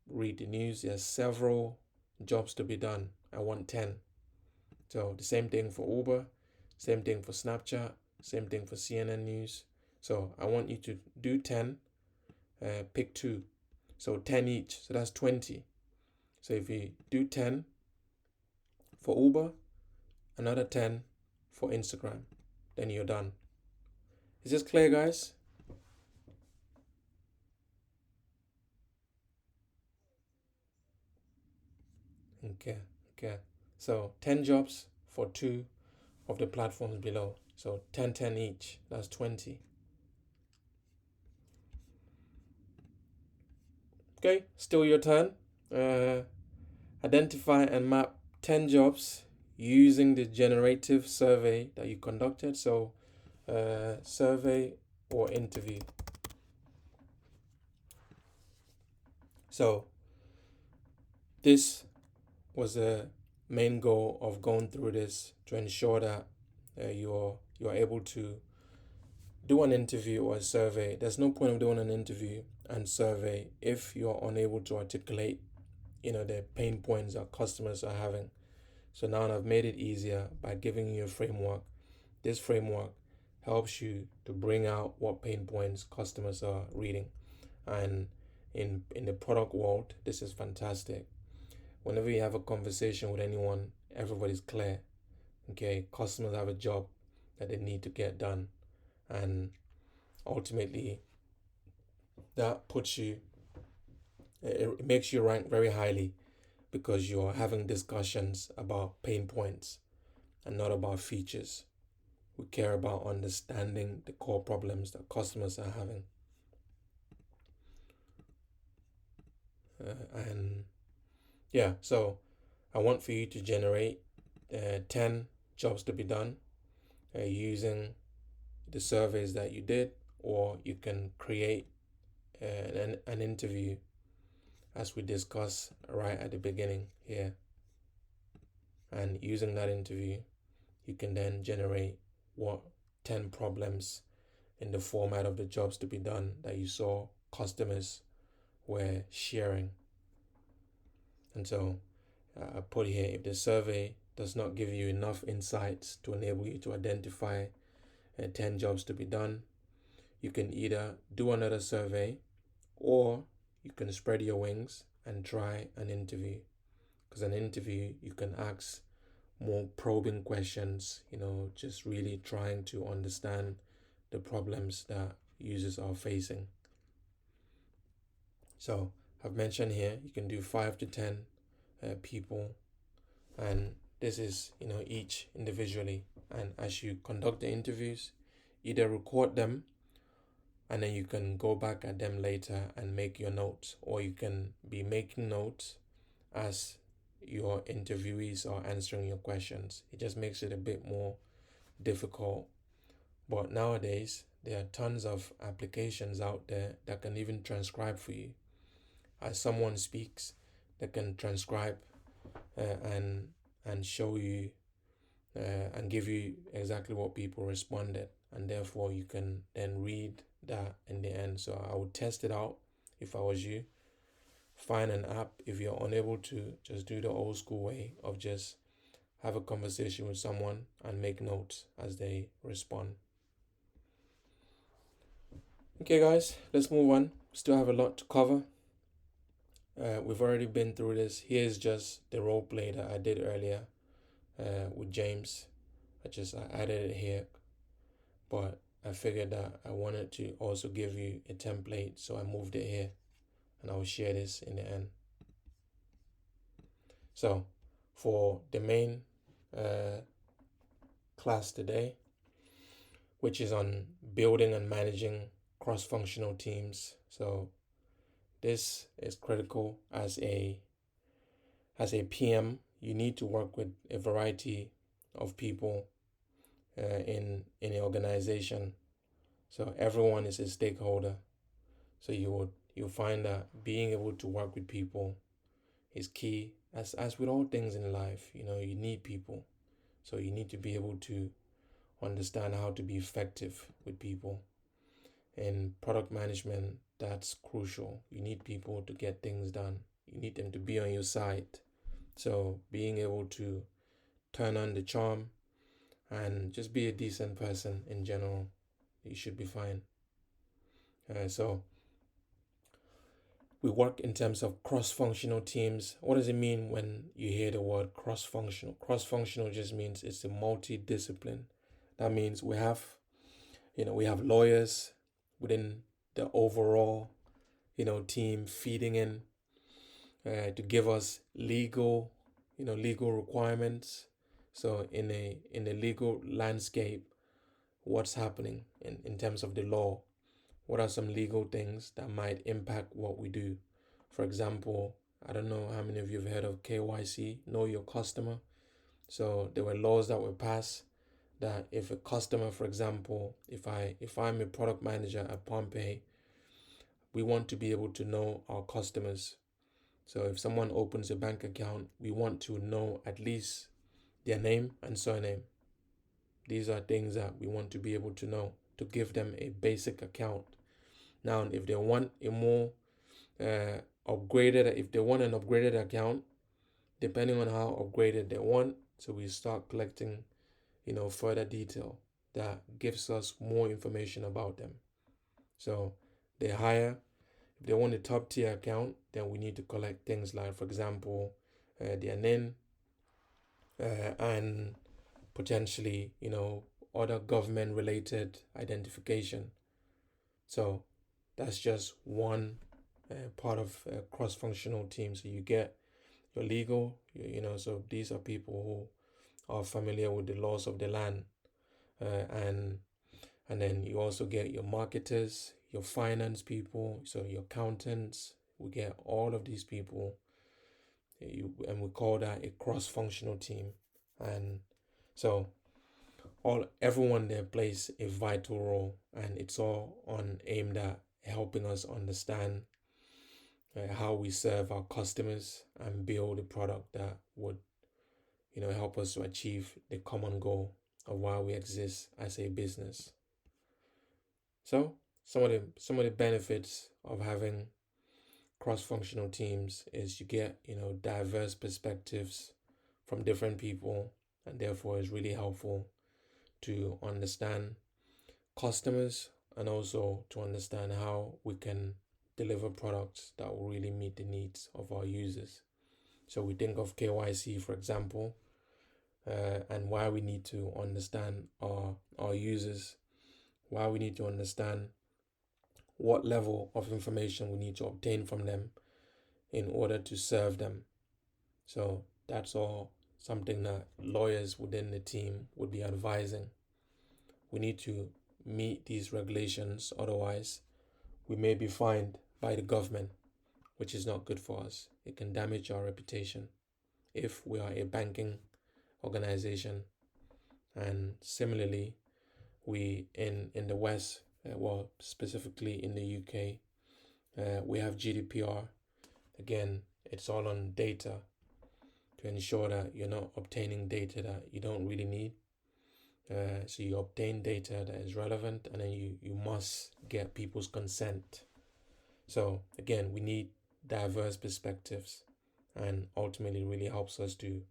read the news. There's several jobs to be done. I want 10. So the same thing for Uber, same thing for Snapchat, same thing for CNN News. So I want you to do 10, pick 2. So 10 each. So that's 20. So if you do 10 for Uber, another 10 for Instagram, then you're done. Is this clear, guys? Okay, okay. So 10 jobs for 2 of the platforms below. So 10, 10 each. That's 20. Okay, still your turn. Uh, Identify and map 10 jobs using the generative survey that you conducted. So survey or interview. So this was the main goal of going through this to ensure that you're able to do an interview or a survey. There's no point of doing an interview and survey if you're unable to articulate, the pain points that customers are having. So now I've made it easier by giving you a framework. This framework helps you to bring out what pain points customers are reading. And in the product world, this is fantastic. Whenever you have a conversation with anyone, everybody's clear. Okay, customers have a job that they need to get done, and ultimately that puts you, it makes you rank very highly because you're having discussions about pain points and not about features. We care about understanding the core problems that customers are having. And yeah, so I want for you to generate 10 jobs to be done using the surveys that you did, or you can create an interview as we discussed right at the beginning here. And using that interview, you can then generate what 10 problems in the format of the jobs to be done that you saw customers were sharing. And so I put here, if the survey does not give you enough insights to enable you to identify 10 jobs to be done, you can either do another survey or you can spread your wings and try an interview. Because an interview, you can ask more probing questions, just really trying to understand the problems that users are facing. So I've mentioned here, you can do 5 to 10 people, and this is, each individually. And as you conduct the interviews, either record them and then you can go back at them later and make your notes, or you can be making notes as your interviewees are answering your questions. It just makes it a bit more difficult. But nowadays, there are tons of applications out there that can even transcribe for you. As someone speaks, they can transcribe and show you and give you exactly what people responded, and therefore you can then read that in the end. So I would test it out if I was you. Find an app. If you're unable to, just do the old school way of just have a conversation with someone and make notes as they respond. Okay, guys, let's move on. Still have a lot to cover. We've already been through this. Here's just the role play that I did earlier with James. I added it here, but I figured that I wanted to also give you a template, so I moved it here, and I will share this in the end. So for the main class today, which is on building and managing cross-functional teams. So this is critical as a PM. You need to work with a variety of people in an organization. So everyone is a stakeholder. So you'll find that being able to work with people is key. As with all things in life, you need people. So you need to be able to understand how to be effective with people. In product management, that's crucial. You need people to get things done. You need them to be on your side. So being able to turn on the charm and just be a decent person in general, you should be fine. So we work in terms of cross-functional teams. What does it mean when you hear the word cross-functional? Cross-functional just means it's a multidiscipline. That means we have lawyers within the overall, team feeding in to give us legal requirements. So in a legal landscape, what's happening in terms of the law? What are some legal things that might impact what we do? For example, I don't know how many of you have heard of KYC, know your customer. So there were laws that were passed that if a customer, for example, if I'm a product manager at Pompey, we want to be able to know our customers. So if someone opens a bank account, we want to know at least their name and surname. These are things that we want to be able to know to give them a basic account. Now, if they want a more upgraded, if they want an upgraded account, depending on how upgraded they want, so we start collecting, further detail that gives us more information about them. So they hire, if they want a top tier account, then we need to collect things like, for example, their name, and potentially, other government related identification. So that's just one part of cross functional team. So you get your legal, so these are people who are familiar with the laws of the land, and then you also get your marketers, your finance people, so your accountants. We get all of these people, and we call that a cross-functional team. And so everyone there plays a vital role, and it's all on aimed at helping us understand how we serve our customers and build a product that would, help us to achieve the common goal of why we exist as a business. So some of the benefits of having cross-functional teams is you get, diverse perspectives from different people, and therefore it's really helpful to understand customers and also to understand how we can deliver products that will really meet the needs of our users. So we think of KYC, for example, and why we need to understand our users, why we need to understand what level of information we need to obtain from them in order to serve them. So that's all something that lawyers within the team would be advising. We need to meet these regulations, otherwise we may be fined by the government, which is not good for us. It can damage our reputation if we are a banking organization. And similarly, we in the West, well, specifically in the UK, we have GDPR. Again, it's all on data to ensure that you're not obtaining data that you don't really need. So you obtain data that is relevant, and then you must get people's consent. So again, we need diverse perspectives, and ultimately really helps us to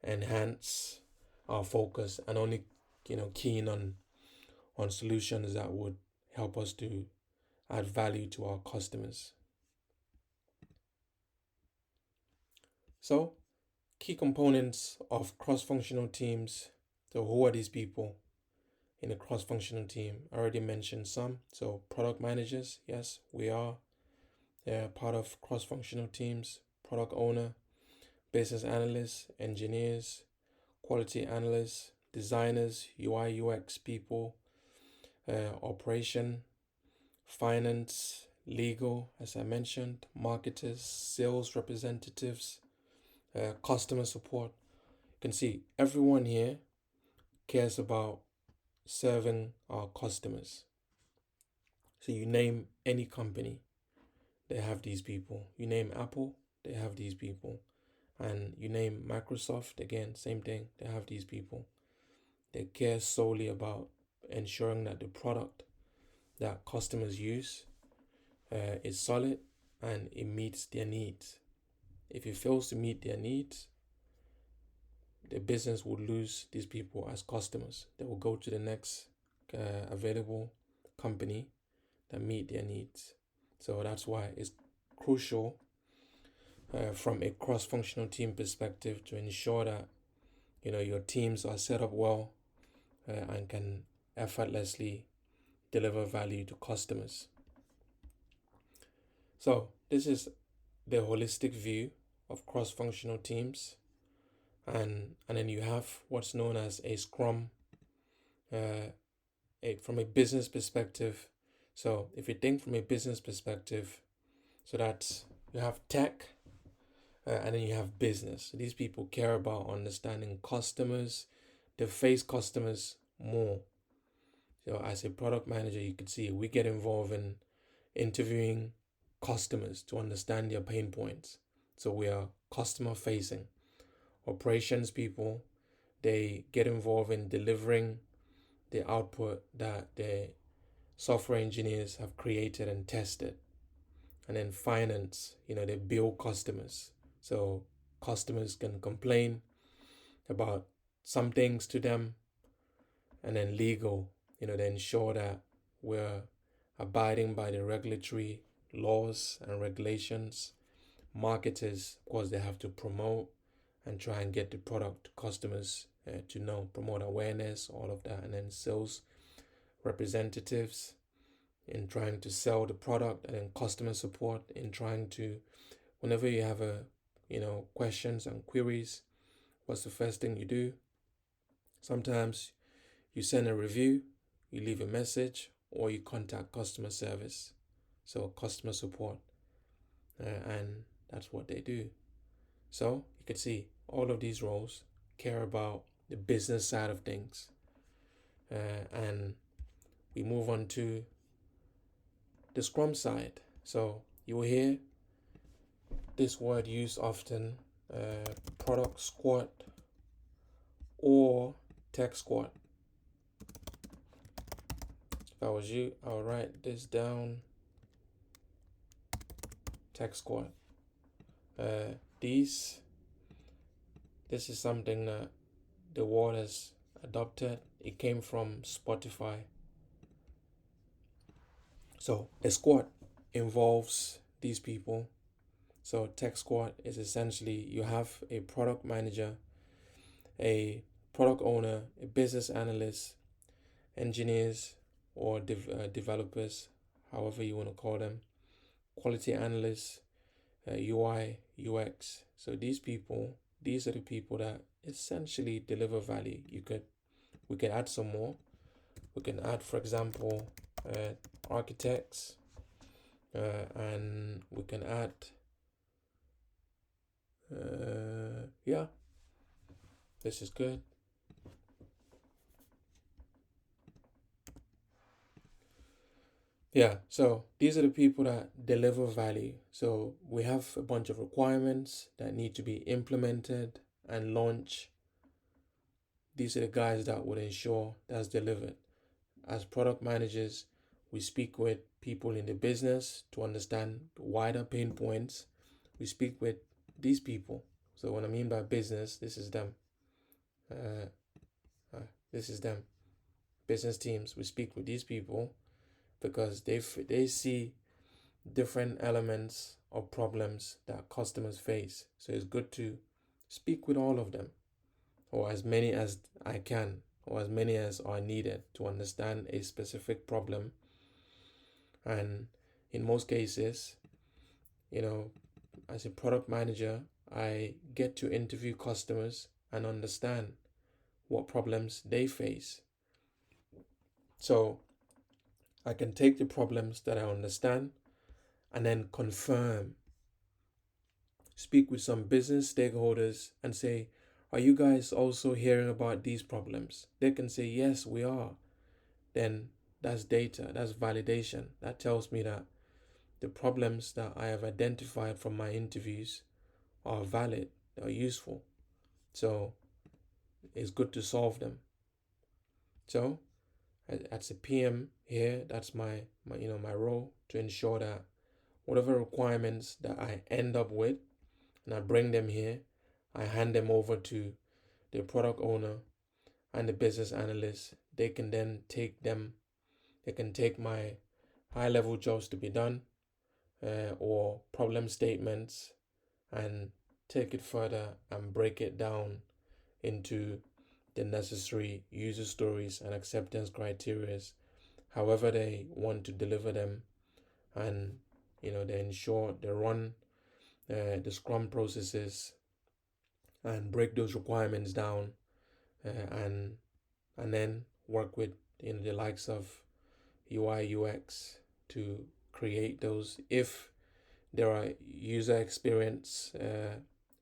enhance our focus and only, keen on solutions that would help us to add value to our customers. So key components of cross-functional teams. So who are these people in a cross-functional team? I already mentioned some. So product managers, yes, we are part of cross-functional teams. Product owner, business analysts, engineers, quality analysts, designers, UI UX people, operation, finance, legal, as I mentioned, marketers, sales representatives, customer support. You can see everyone here cares about serving our customers. So you name any company, they have these people. You name Apple, they have these people. And you name Microsoft, again, same thing, they have these people. They care solely about ensuring that the product that customers use is solid and it meets their needs. If it fails to meet their needs, the business will lose these people as customers. They will go to the next available company that meet their needs. So that's why it's crucial from a cross-functional team perspective to ensure that your teams are set up well and can effortlessly deliver value to customers. So this is the holistic view of cross-functional teams, and then you have what's known as a Scrum, from a business perspective. So if you think from a business perspective, so that's you have tech, and then you have business. So these people care about understanding customers. They face customers more. So as a product manager, you could see we get involved in interviewing customers to understand their pain points. So we are customer facing. Operations people, they get involved in delivering the output that the software engineers have created and tested. And then finance, they bill customers. So customers can complain about some things to them. And then legal, they ensure that we're abiding by the regulatory laws and regulations. Marketers, of course, they have to promote and try and get the product to customers to know, promote awareness, all of that. And then sales representatives in trying to sell the product, and then customer support in trying to, whenever you have questions and queries, what's the first thing you do? Sometimes you send a review, you leave a message, or you contact customer service. So customer support, and that's what they do. So you can see all of these roles care about the business side of things. And we move on to the Scrum side. So you will hear this word used often, product squad or tech squad. If I was you, I'll write this down. Tech squad. This is something that the world has adopted. It came from Spotify. So a squad involves these people. So tech squad is essentially you have a product manager, a product owner, a business analyst, engineers or developers, however you want to call them, quality analysts, UI, UX. So these are the people that essentially deliver value. We can add some more. We can add, for example, architects, and we can add, yeah, this is good. Yeah, so these are the people that deliver value. So we have a bunch of requirements that need to be implemented and launched. These are the guys that would ensure that's delivered. As product managers, we speak with people in the business to understand wider pain points. We speak with these people. So what I mean by business, this is them. Uh, this is them. Business teams. We speak with these people because they see different elements or problems that customers face. So it's good to speak with all of them, or as many as I can, or as many as are needed to understand a specific problem. And in most cases, as a product manager, I get to interview customers and understand what problems they face. So I can take the problems that I understand and then confirm, speak with some business stakeholders and say, are you guys also hearing about these problems? They can say, yes, we are. Then that's data, that's validation. That tells me that the problems that I have identified from my interviews are valid, are useful. So it's good to solve them. So as a PM here, that's my role, to ensure that whatever requirements that I end up with and I bring them here, I hand them over to the product owner and the business analyst. They can then take my high level jobs to be done, or problem statements, and take it further and break it down into the necessary user stories and acceptance criteria, however they want to deliver them. And they ensure they run the scrum processes and break those requirements down, and then work with the likes of UI UX to create those. If there are user experience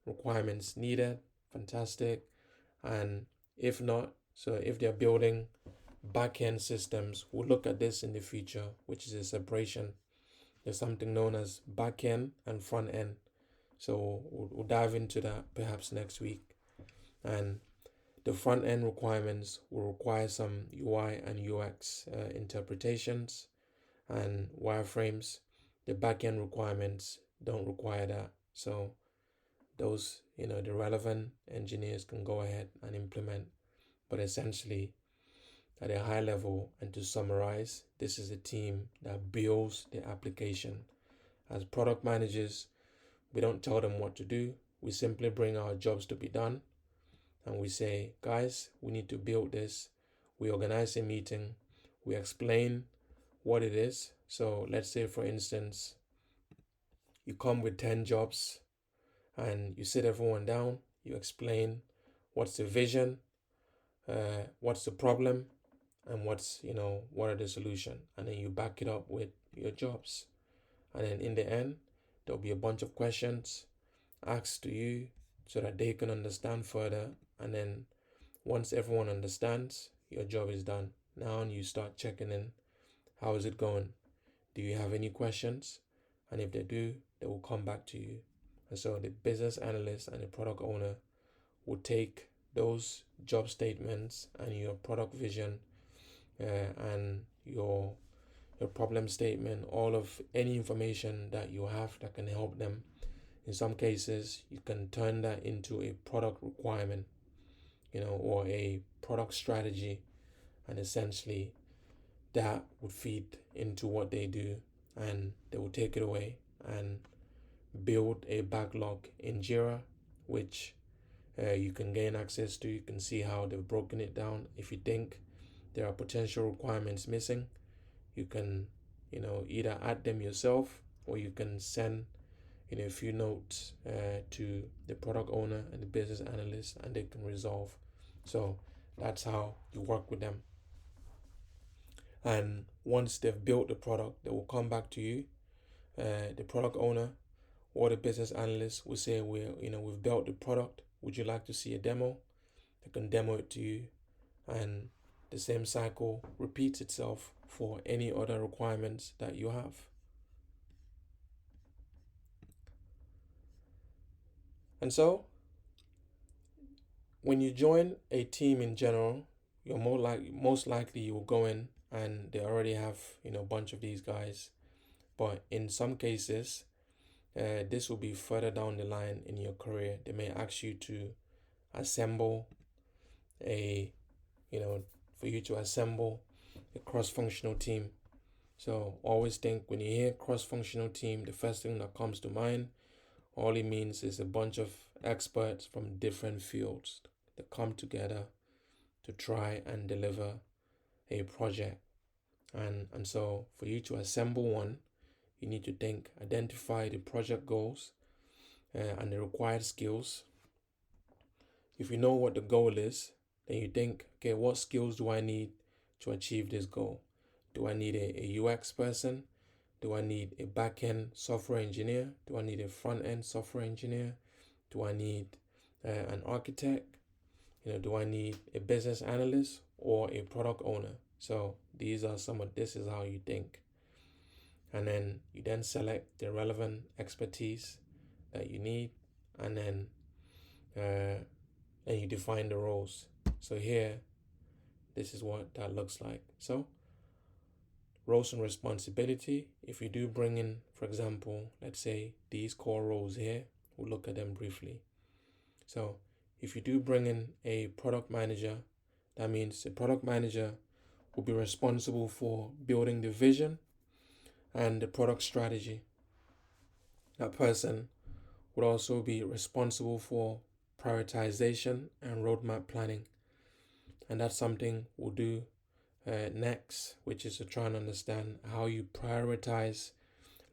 requirements needed, fantastic. And if not, so if they're building back-end systems, we'll look at this in the future, which is a separation. There's something known as back-end and front-end. So we'll dive into that perhaps next week. And the front-end requirements will require some UI and UX interpretations and wireframes. The back-end requirements don't require that. So those, the relevant engineers can go ahead and implement. But essentially, at a high level, and to summarize, this is a team that builds the application. As product managers, we don't tell them what to do. We simply bring our jobs to be done, and we say, guys, we need to build this. We organize a meeting. We explain what it is. So let's say, for instance, you come with 10 jobs and you sit everyone down. You explain what's the vision, what's the problem, and what are the solution, and then you back it up with your jobs. And then in the end, there'll be a bunch of questions asked to you so that they can understand further. And then once everyone understands, your job is done. Now you start checking in. How is it going? Do you have any questions? And if they do, they will come back to you. And so the business analyst and the product owner will take those job statements and your product vision, and your problem statement, all of any information that you have that can help them. In some cases, you can turn that into a product requirement, or a product strategy, and essentially that would feed into what they do, and they will take it away and build a backlog in Jira, which you can gain access to. You can see how they've broken it down. If you think there are potential requirements missing, you can either add them yourself, or you can send a few notes to the product owner and the business analyst, and they can resolve. So that's how you work with them. And once they've built the product, they will come back to you, the product owner or the business analyst will say, we've built the product. Would you like to see a demo? They can demo it to you, and the same cycle repeats itself for any other requirements that you have. And so when you join a team in general, you're most likely you will go in and they already have a bunch of these guys. But in some cases, this will be further down the line in your career. They may ask you to assemble for you to assemble a cross-functional team. So always think, when you hear cross-functional team, the first thing that comes to mind, all it means is a bunch of experts from different fields that come together to try and deliver a project. And so for you to assemble one, you need to identify the project goals and the required skills. If you know what the goal is, then you think, okay, what skills do I need to achieve this goal? Do I need a UX person? Do I need a back-end software engineer? Do I need a front-end software engineer? Do I need an architect? Do I need a business analyst or a product owner? So this is how you think. And then you then select the relevant expertise that you need, and then you define the roles. So here, this is what that looks like. So roles and responsibility. If you do bring in, for example, let's say these core roles here, we'll look at them briefly. So if you do bring in a product manager, that means the product manager will be responsible for building the vision and the product strategy. That person would also be responsible for prioritization and roadmap planning. And that's something we'll do next, which is to try and understand how you prioritize.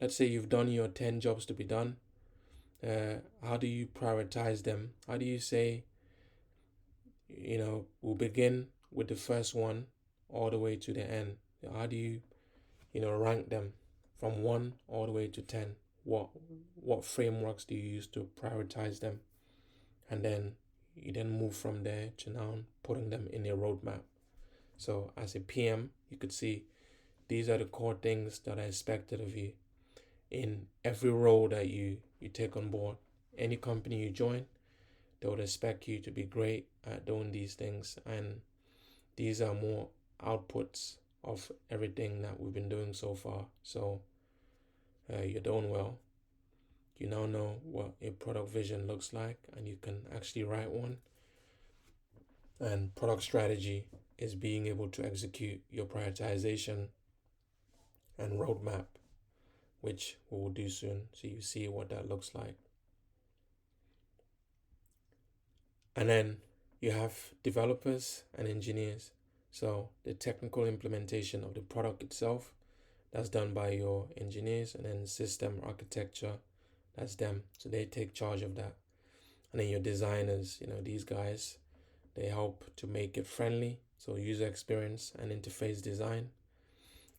Let's say you've done your 10 jobs to be done. How do you prioritize them? How do you say, we'll begin with the first one all the way to the end? How do you, rank them from 1 all the way to 10? What frameworks do you use to prioritize them? And then you then move from there to now putting them in a roadmap. So as a PM, you could see these are the core things that are expected of you in every role that you take on board. Any company you join, they would expect you to be great at doing these things. And these are more outputs of everything that we've been doing so far. So you're doing well. You now know what a product vision looks like, and you can actually write one. And product strategy is being able to execute your prioritization and roadmap, which we will do soon. So you see what that looks like. And then you have developers and engineers. So the technical implementation of the product itself, that's done by your engineers, and then system architecture, that's them. So they take charge of that. And then your designers, these guys, they help to make it friendly. So user experience and interface design.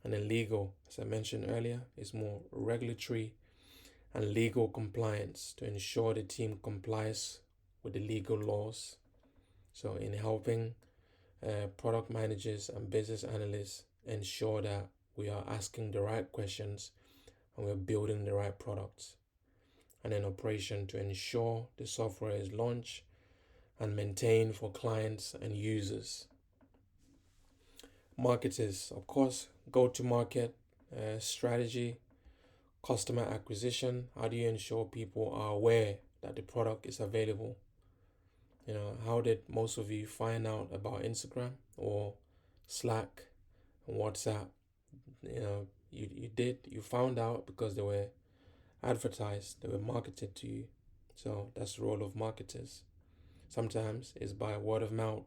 And then legal, as I mentioned earlier, is more regulatory and legal compliance to ensure the team complies with the legal laws. So in helping product managers and business analysts ensure that we are asking the right questions and we're building the right products. And then operation to ensure the software is launched and maintained for clients and users. Marketers, of course, go to market strategy, customer acquisition. How do you ensure people are aware that the product is available? How did most of you find out about Instagram or Slack and WhatsApp? You found out because they were advertised, they were marketed to you. So that's the role of marketers. Sometimes it's by word of mouth.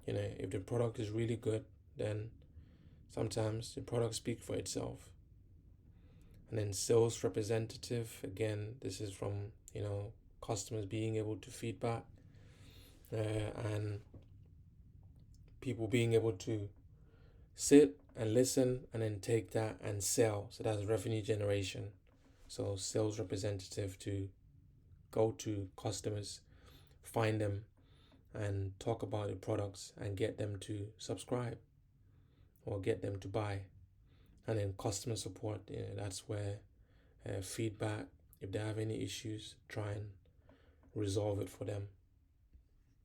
If the product is really good, then sometimes the product speaks for itself. And then sales representative, again, this is from, customers being able to feedback and people being able to sit and listen and then take that and sell. So that's revenue generation. So sales representative to go to customers, find them and talk about the products and get them to subscribe or get them to buy. And then customer support, that's where feedback, if they have any issues, try and resolve it for them.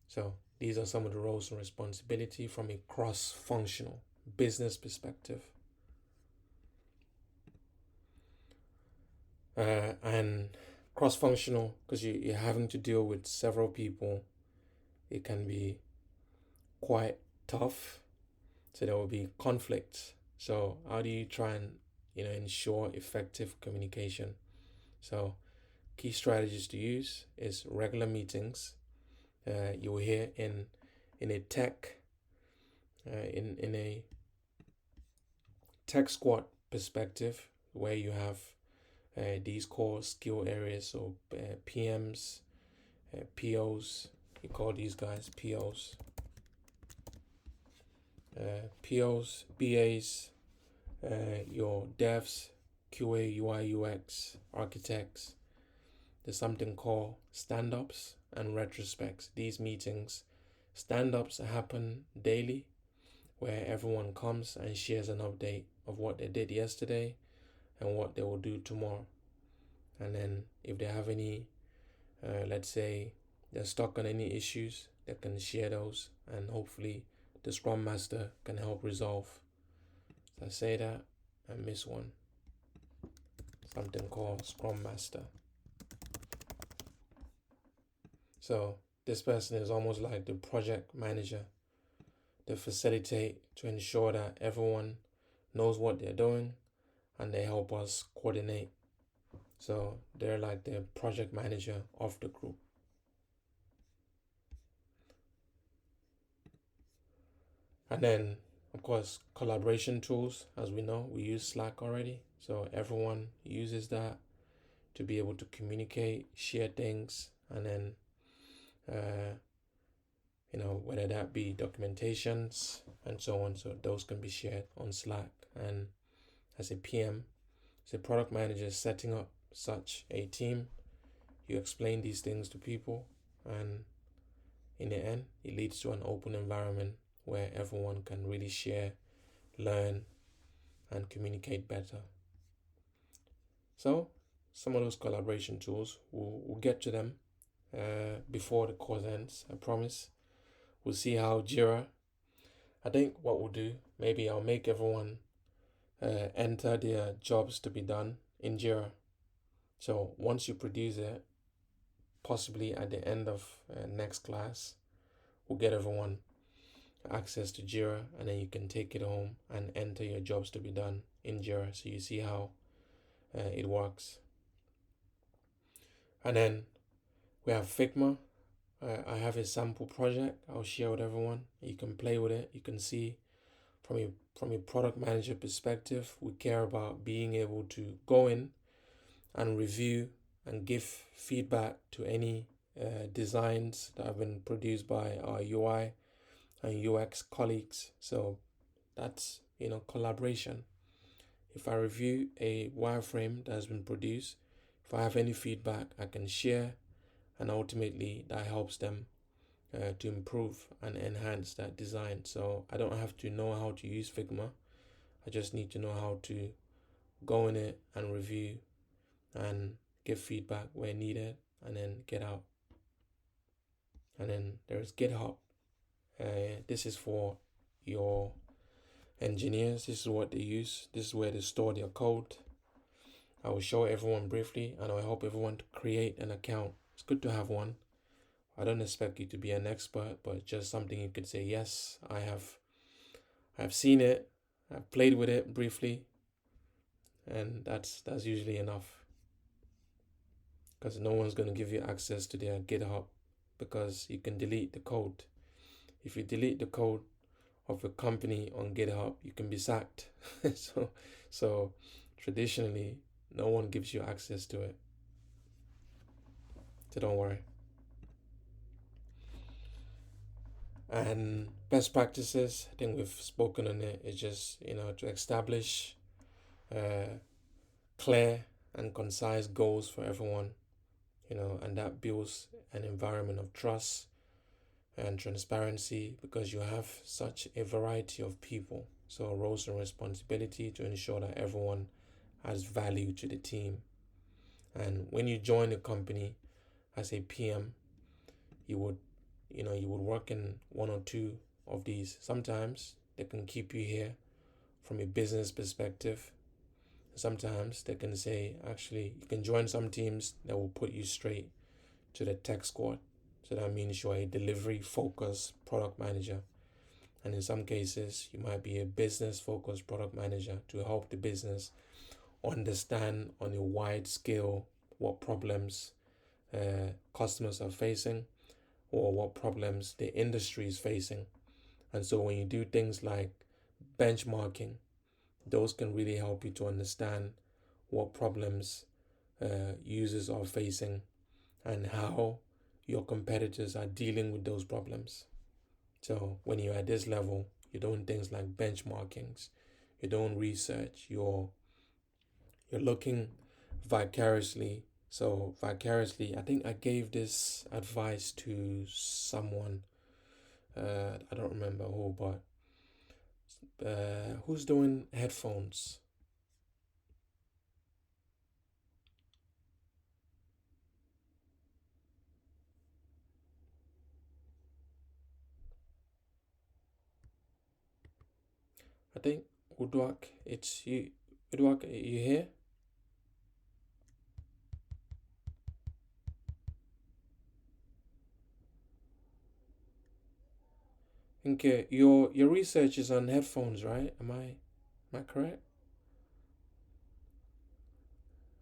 So these are some of the roles and responsibility from a cross-functional business perspective. And cross-functional, because you're having to deal with several people, it can be quite tough. So there will be conflicts. So how do you try and ensure effective communication? So key strategies to use is regular meetings. You will hear in a tech in a tech squad perspective where you have these core skill areas. So PMs, POs, you call these guys POs. POs, BAs, your devs, QA, UI, UX, architects. There's something called stand-ups and retrospects. These meetings, stand-ups happen daily where everyone comes and shares an update of what they did yesterday and what they will do tomorrow. And then if they have any, let's say they're stuck on any issues, they can share those and hopefully the Scrum Master can help resolve. So I say that, I miss one. Something called Scrum Master. So this person is almost like the project manager. They facilitate to ensure that everyone knows what they're doing and they help us coordinate. So they're like the project manager of the group. And then, of course, collaboration tools. As we know, we use Slack already. So everyone uses that to be able to communicate, share things, and then whether that be documentations and so on. So those can be shared on Slack. And as a PM, as a product manager setting up such a team, you explain these things to people, and in the end, it leads to an open environment where everyone can really share, learn, and communicate better. So some of those collaboration tools, we'll get to them before the course ends, I promise. We'll see how Jira, I think what we'll do, maybe I'll make everyone enter their jobs to be done in Jira. So once you produce it, possibly at the end of next class, we'll get everyone access to Jira, and then you can take it home and enter your jobs to be done in Jira. So you see how it works. And then we have Figma. I have a sample project I'll share with everyone. You can play with it. You can see from a product manager perspective, we care about being able to go in and review and give feedback to any designs that have been produced by our UI and UX colleagues. So that's collaboration. If I review a wireframe that has been produced, if I have any feedback, I can share, and ultimately that helps them to improve and enhance that design. So I don't have to know how to use Figma. I just need to know how to go in it and review and give feedback where needed, and then get out. And then there's GitHub. This is for your engineers. This is what they use. This is where they store their code. I will show everyone briefly, and I help everyone to create an account. It's good to have one. I don't expect you to be an expert, but just something you could say, yes, I've seen it, I've played with it briefly, and that's usually enough. Because no one's going to give you access to their GitHub, because you can delete the code. If you delete the code of a company on GitHub, you can be sacked. so traditionally, no one gives you access to it. So don't worry. And best practices, I think we've spoken on it. It's just, to establish clear and concise goals for everyone, and that builds an environment of trust and transparency, because you have such a variety of people. So roles and responsibility to ensure that everyone adds value to the team. And when you join a company as a PM, you would work in one or two of these. Sometimes they can keep you here from a business perspective. Sometimes they can say, actually, you can join some teams that will put you straight to the tech squad. So that means you're a delivery focused product manager. And in some cases, you might be a business focused product manager to help the business understand on a wide scale what problems customers are facing, or what problems the industry is facing. And so when you do things like benchmarking, those can really help you to understand what problems users are facing and how your competitors are dealing with those problems. So when you're at this level, you're doing things like benchmarkings, you're doing research, you're looking vicariously. So vicariously, I think I gave this advice to someone. I don't remember who, but who's doing headphones? I think Udwak, it's you. Udwak, you here? Okay, your research is on headphones, right? Am I correct?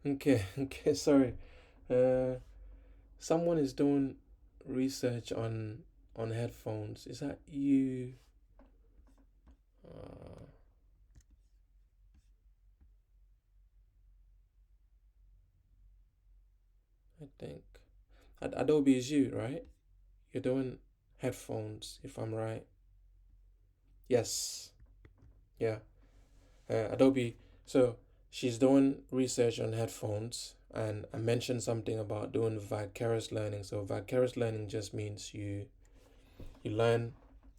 Okay, okay, sorry. Uh, Someone is doing research on headphones. Is that you? Uh, I think Adobe is you, right? You're doing headphones, if I'm right. Yes. Yeah. Adobe. So she's doing research on headphones, and I mentioned something about doing vicarious learning. So vicarious learning just means you learn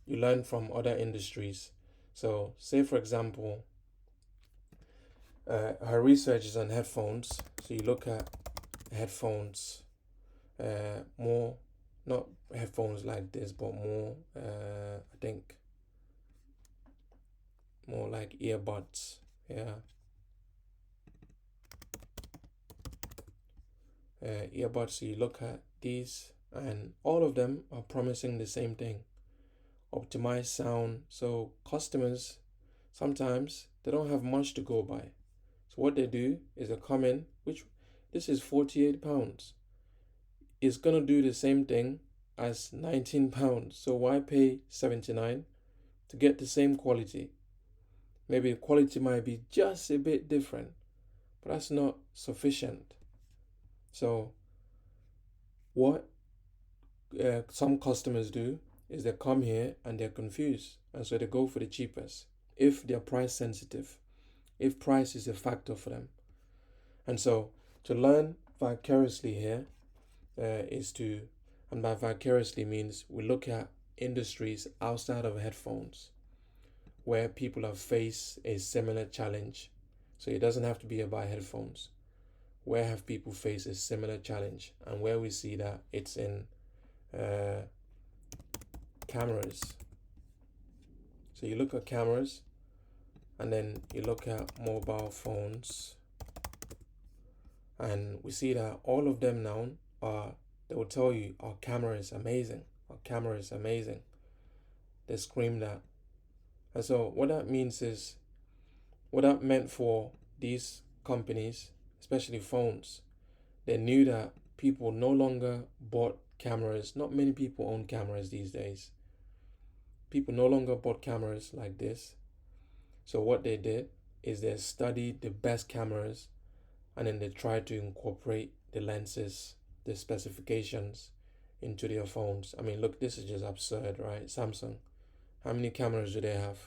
you learn from other industries. So say for example, her research is on headphones. So you look at headphones, more, not headphones like this, but more, I think more like earbuds. Yeah. earbuds. So you look at these, and all of them are promising the same thing: optimized sound. So customers sometimes they don't have much to go by. So what they do is they come in, which this is £48. It's gonna do the same thing as £19. So why pay 79 to get the same quality? Maybe the quality might be just a bit different, but that's not sufficient. So what some customers do is they come here and they're confused, and so they go for the cheapest if they're price sensitive, if price is a factor for them. And so to learn vicariously here is to, and by vicariously means we look at industries outside of headphones where people have faced a similar challenge. So it doesn't have to be about headphones. Where have people faced a similar challenge? And where we see that it's in uh, cameras. So you look at cameras, and then you look at mobile phones, and we see that all of them now are, they will tell you our camera is amazing, our camera is amazing. They scream that. And so what that means is, what that meant for these companies, especially phones, they knew that people no longer bought cameras. Not many people own cameras these days. People no longer bought cameras like this. So what they did is they studied the best cameras, and then they tried to incorporate the lenses, the specifications into their phones. I mean, look, this is just absurd, right? Samsung, how many cameras do they have?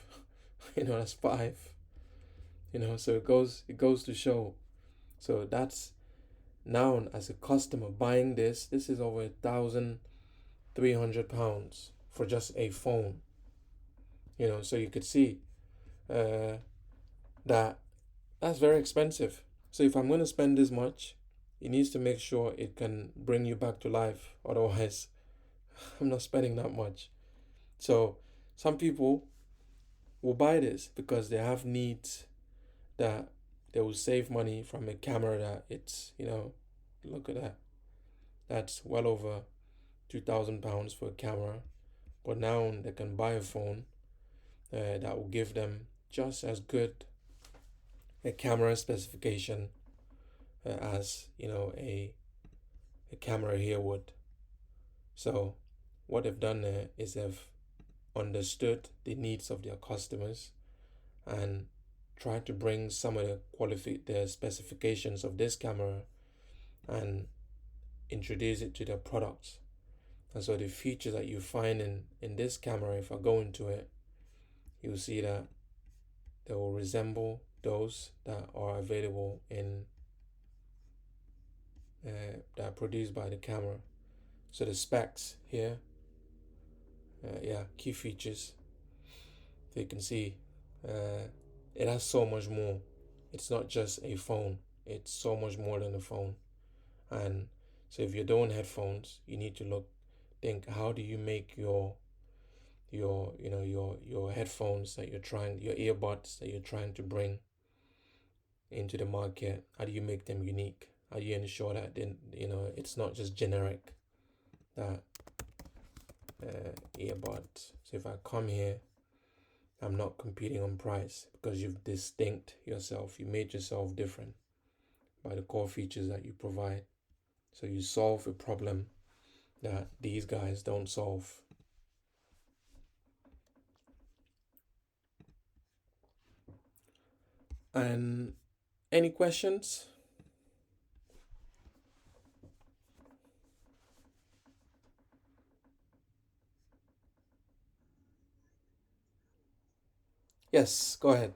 That's five. So it goes to show. So that's now, as a customer buying this is over £1,300 for just a phone. So you could see uh, that that's very expensive. So if I'm going to spend this much, it needs to make sure it can bring you back to life. Otherwise, I'm not spending that much. So some people will buy this because they have needs that they will save money from a camera that look at that. That's well over £2,000 for a camera. But now they can buy a phone that will give them just as good a camera specification as a camera here would. So what they've done there is they've understood the needs of their customers and tried to bring some of the specifications of this camera and introduce it to their products. And so the features that you find in this camera, if I go into it, you'll see that they will resemble those that are available in that are produced by the camera. So the specs here, key features. So you can see it has so much more. It's not just a phone. It's so much more than a phone. And so if you're doing headphones, you need to think, how do you make your headphones that you're trying, your earbuds that you're trying to bring into the market, how do you make them unique? How do you ensure that it's not just generic, that earbuds? So if I come here, I'm not competing on price because you've distinct yourself. You made yourself different by the core features that you provide. So you solve a problem that these guys don't solve. And any questions? Yes, go ahead.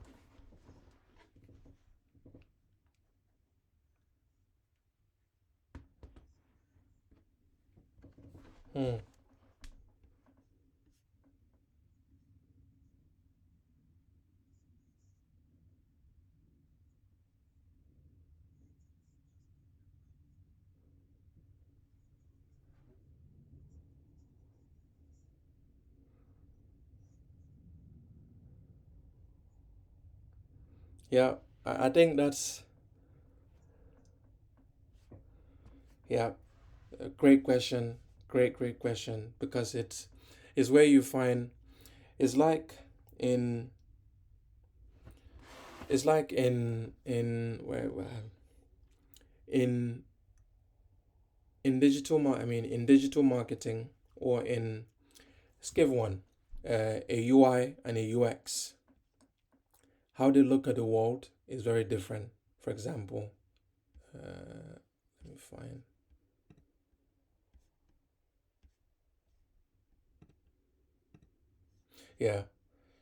Hmm. Yeah, I think Yeah, a great question. Great question. Because it's where you find it's like in it's like in where in in digital marketing, or in, let's give one, a UI and a UX. How they look at the world is very different. For example, let me find. Yeah.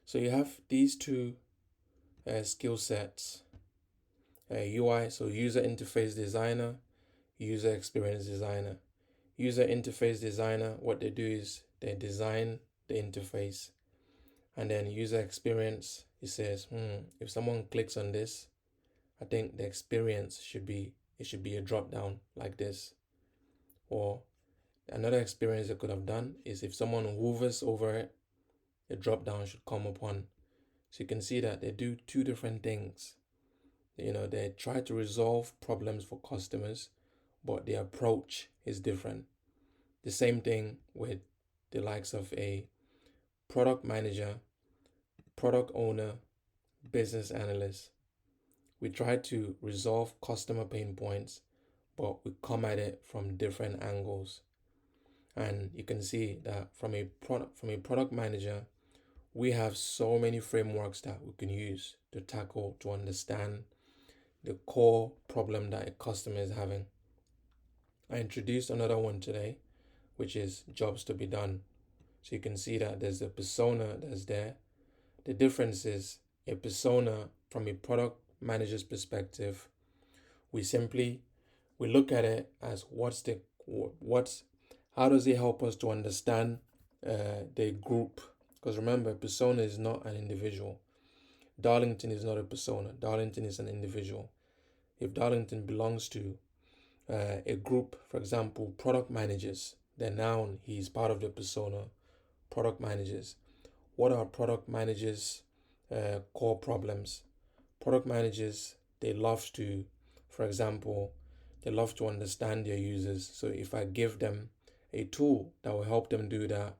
So you have these two skill sets: UI, so user interface designer, user experience designer. User interface designer, what they do is they design the interface, and then user experience, it says, if someone clicks on this, I think the experience should be it should be a drop down like this. Or another experience they could have done is if someone hovers over it, the drop down should come upon. So you can see that they do two different things. They try to resolve problems for customers, but the approach is different. The same thing with the likes of a product manager, product owner, business analyst. We try to resolve customer pain points, but we come at it from different angles. And you can see that from a product manager, we have so many frameworks that we can use to tackle, to understand the core problem that a customer is having. I introduced another one today, which is jobs to be done. So you can see that there's a persona that's there. The difference is a persona from a product manager's perspective. We simply we look at it as what's how does it help us to understand the group? Because remember, persona is not an individual. Darlington is not a persona. Darlington is an individual. If Darlington belongs to a group, for example, product managers, then now he's part of the persona. Product managers. What are product managers' core problems? Product managers, they love to, for example, they love to understand their users. So if I give them a tool that will help them do that,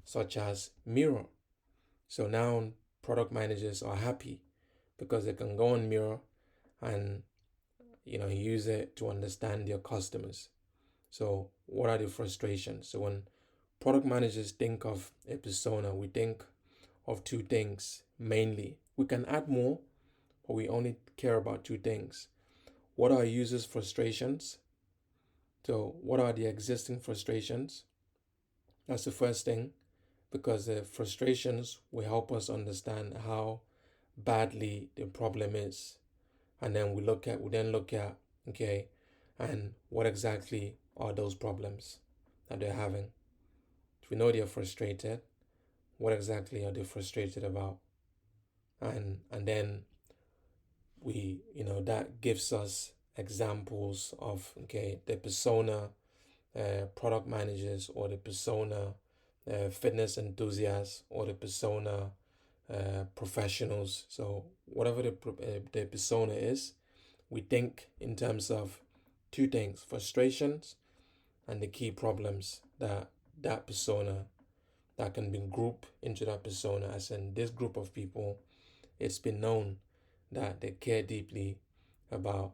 such as Miro, so now product managers are happy because they can go on Miro and use it to understand their customers. So what are the frustrations? So when product managers think of a persona, we think of two things mainly. We can add more, but we only care about two things. What are users' frustrations? So, what are the existing frustrations? That's the first thing, because the frustrations will help us understand how badly the problem is. And then we then look at, okay, and what exactly are those problems that they're having? If we know they're frustrated, what exactly are they frustrated about? And then that gives us examples of, okay, the persona product managers, or the persona fitness enthusiasts, or the persona professionals. So whatever the persona is, we think in terms of two things: frustrations and the key problems that persona that can be grouped into that persona. As in, this group of people, it's been known that they care deeply about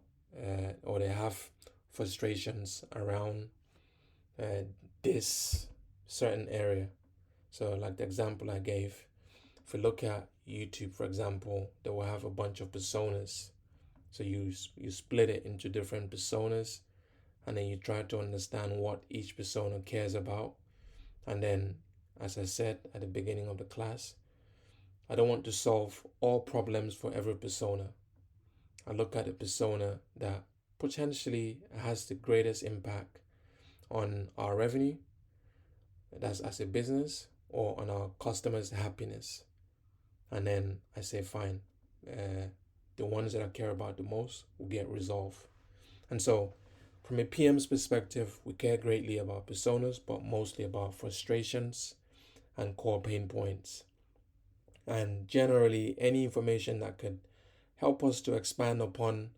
or they have frustrations around uh, this certain area. So, like the example I gave, if we look at YouTube, for example, they will have a bunch of personas. So you split it into different personas, and then you try to understand what each persona cares about. And then, as I said at the beginning of the class, I don't want to solve all problems for every persona. I look at a persona that potentially has the greatest impact on our revenue, that's as a business, or on our customers' happiness. And then I say, fine, the ones that I care about the most will get resolved. And so, from a PM's perspective, we care greatly about personas, but mostly about frustrations and core pain points. And generally, any information that could help us to expand upon,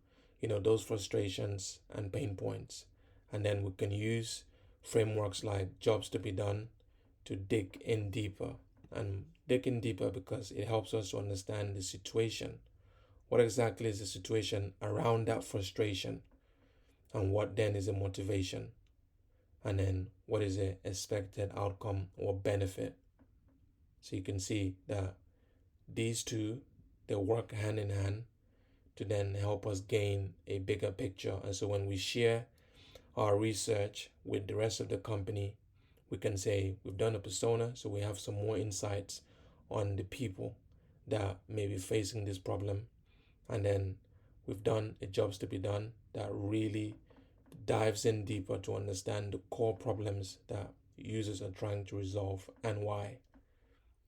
those frustrations and pain points. And then we can use frameworks like jobs to be done to dig in deeper and dig in deeper because it helps us to understand the situation. What exactly is the situation around that frustration? And what then is the motivation? And then what is the expected outcome or benefit? So you can see that these two, they work hand in hand to then help us gain a bigger picture. And so when we share our research with the rest of the company, we can say we've done a persona, so we have some more insights on the people that may be facing this problem. And then we've done a jobs to be done that really dives in deeper to understand the core problems that users are trying to resolve and why.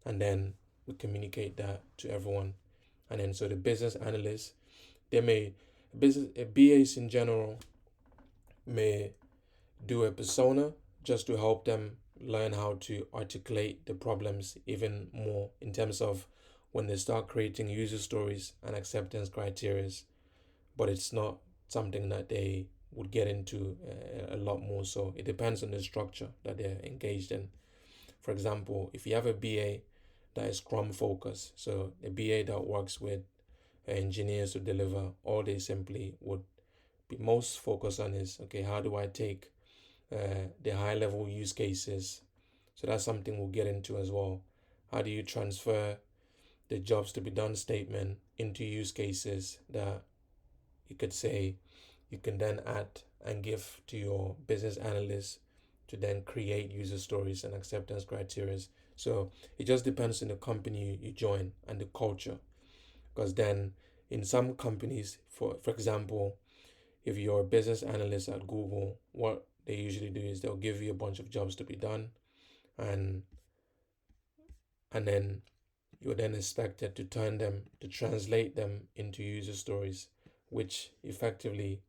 And then we communicate that to everyone. And then so the business analysts, they may business BAs in general may do a persona just to help them learn how to articulate the problems even more in terms of when they start creating user stories and acceptance criteria. But it's not something that they would get into a lot more. So it depends on the structure that they're engaged in. For example, if you have a BA that is Scrum focused, so a BA that works with engineers to deliver, all they simply would be most focused on is, okay, how do I take the high level use cases? So that's something we'll get into as well. How do you transfer the jobs to be done statement into use cases that you could say you can then add and give to your business analyst to then create user stories and acceptance criteria. So it just depends on the company you join and the culture. Because then in some companies, for example, if you're a business analyst at Google, what they usually do is they'll give you a bunch of jobs to be done, and then you're then expected to translate them into user stories, which effectively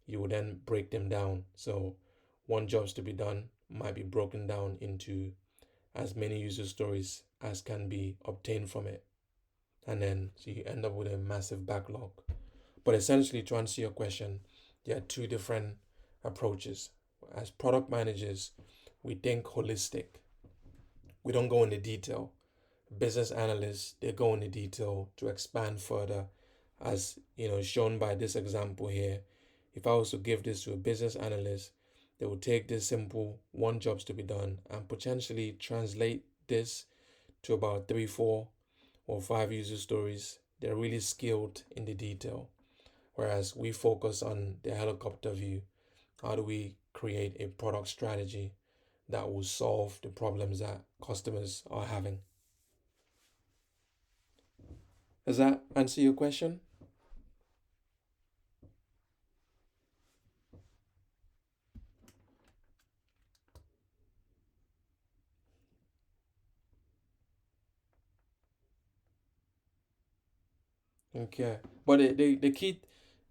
you would then break them down. So one job's to be done might be broken down into as many user stories as can be obtained from it. And then so you end up with a massive backlog. But essentially, to answer your question, there are two different approaches. As product managers, we think holistic. We don't go into detail. Business analysts, they go into detail to expand further, as shown by this example here. If I was to give this to a business analyst, they would take this simple one jobs to be done and potentially translate this to about 3, 4, or 5 user stories. They're really skilled in the detail. Whereas we focus on the helicopter view. How do we create a product strategy that will solve the problems that customers are having? Does that answer your question? Okay. But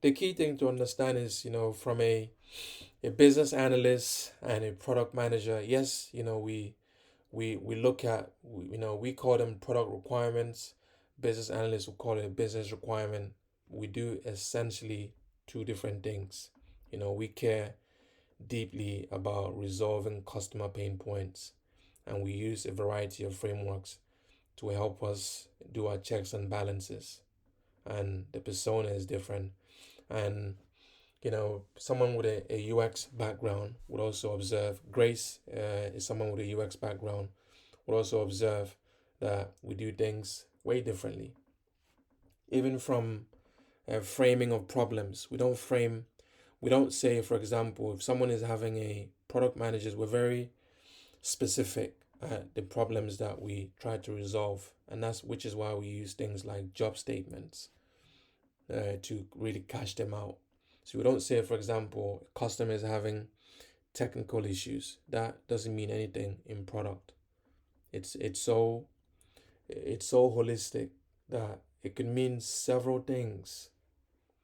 the key thing to understand is, from a business analyst and a product manager, yes, we look at, we call them product requirements. Business analysts will call it a business requirement. We do essentially two different things. We care deeply about resolving customer pain points, and we use a variety of frameworks to help us do our checks and balances. And the persona is different. And someone with a UX background would also observe. Grace is someone with a UX background, would also observe that we do things way differently. Even from framing of problems, we don't say, for example, if someone is having a product managers, we're very specific at the problems that we try to resolve, and that's which is why we use things like job statements to really cash them out. So we don't say, for example, a customer is having technical issues. That doesn't mean anything in product. It's so holistic that it can mean several things.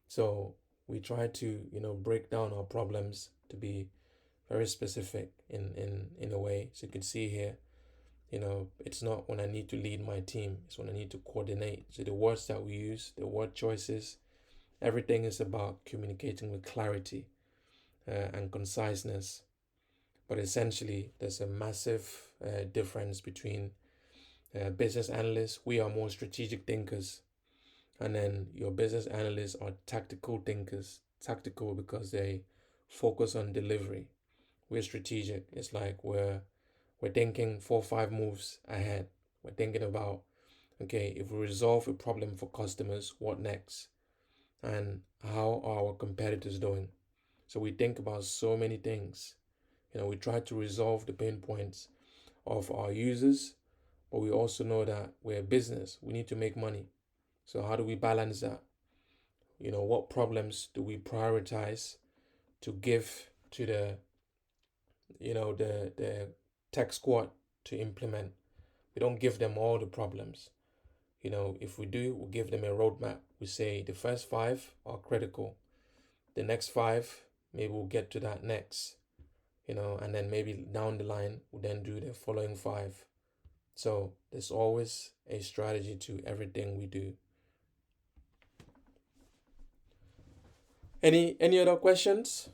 So we try to break down our problems to be very specific in a way. So you can see here, it's not when I need to lead my team, it's when I need to coordinate. So the words that we use, the word choices, everything is about communicating with clarity. and conciseness. But essentially, there's a massive difference between business analysts. We are more strategic thinkers, and then your business analysts are tactical thinkers. Tactical because they focus on delivery. We're strategic. It's like we're thinking 4 or 5 moves ahead. We're thinking about, okay, if we resolve a problem for customers, what next? And how are our competitors doing? So we think about so many things. We try to resolve the pain points of our users, but we also know that we're a business. We need to make money. So how do we balance that? What problems do we prioritize to give to the tech squad to implement? We don't give them all the problems. If we do, we give them a roadmap. We say the first 5 are critical. The next 5, maybe we'll get to that next. And then maybe down the line, we'll then do the following 5. So there's always a strategy to everything we do. Any other questions?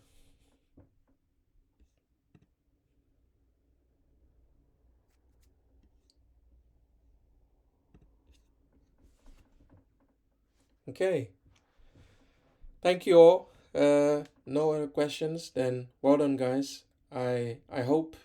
Okay. Thank you all. No other questions? Then well done, guys. I hope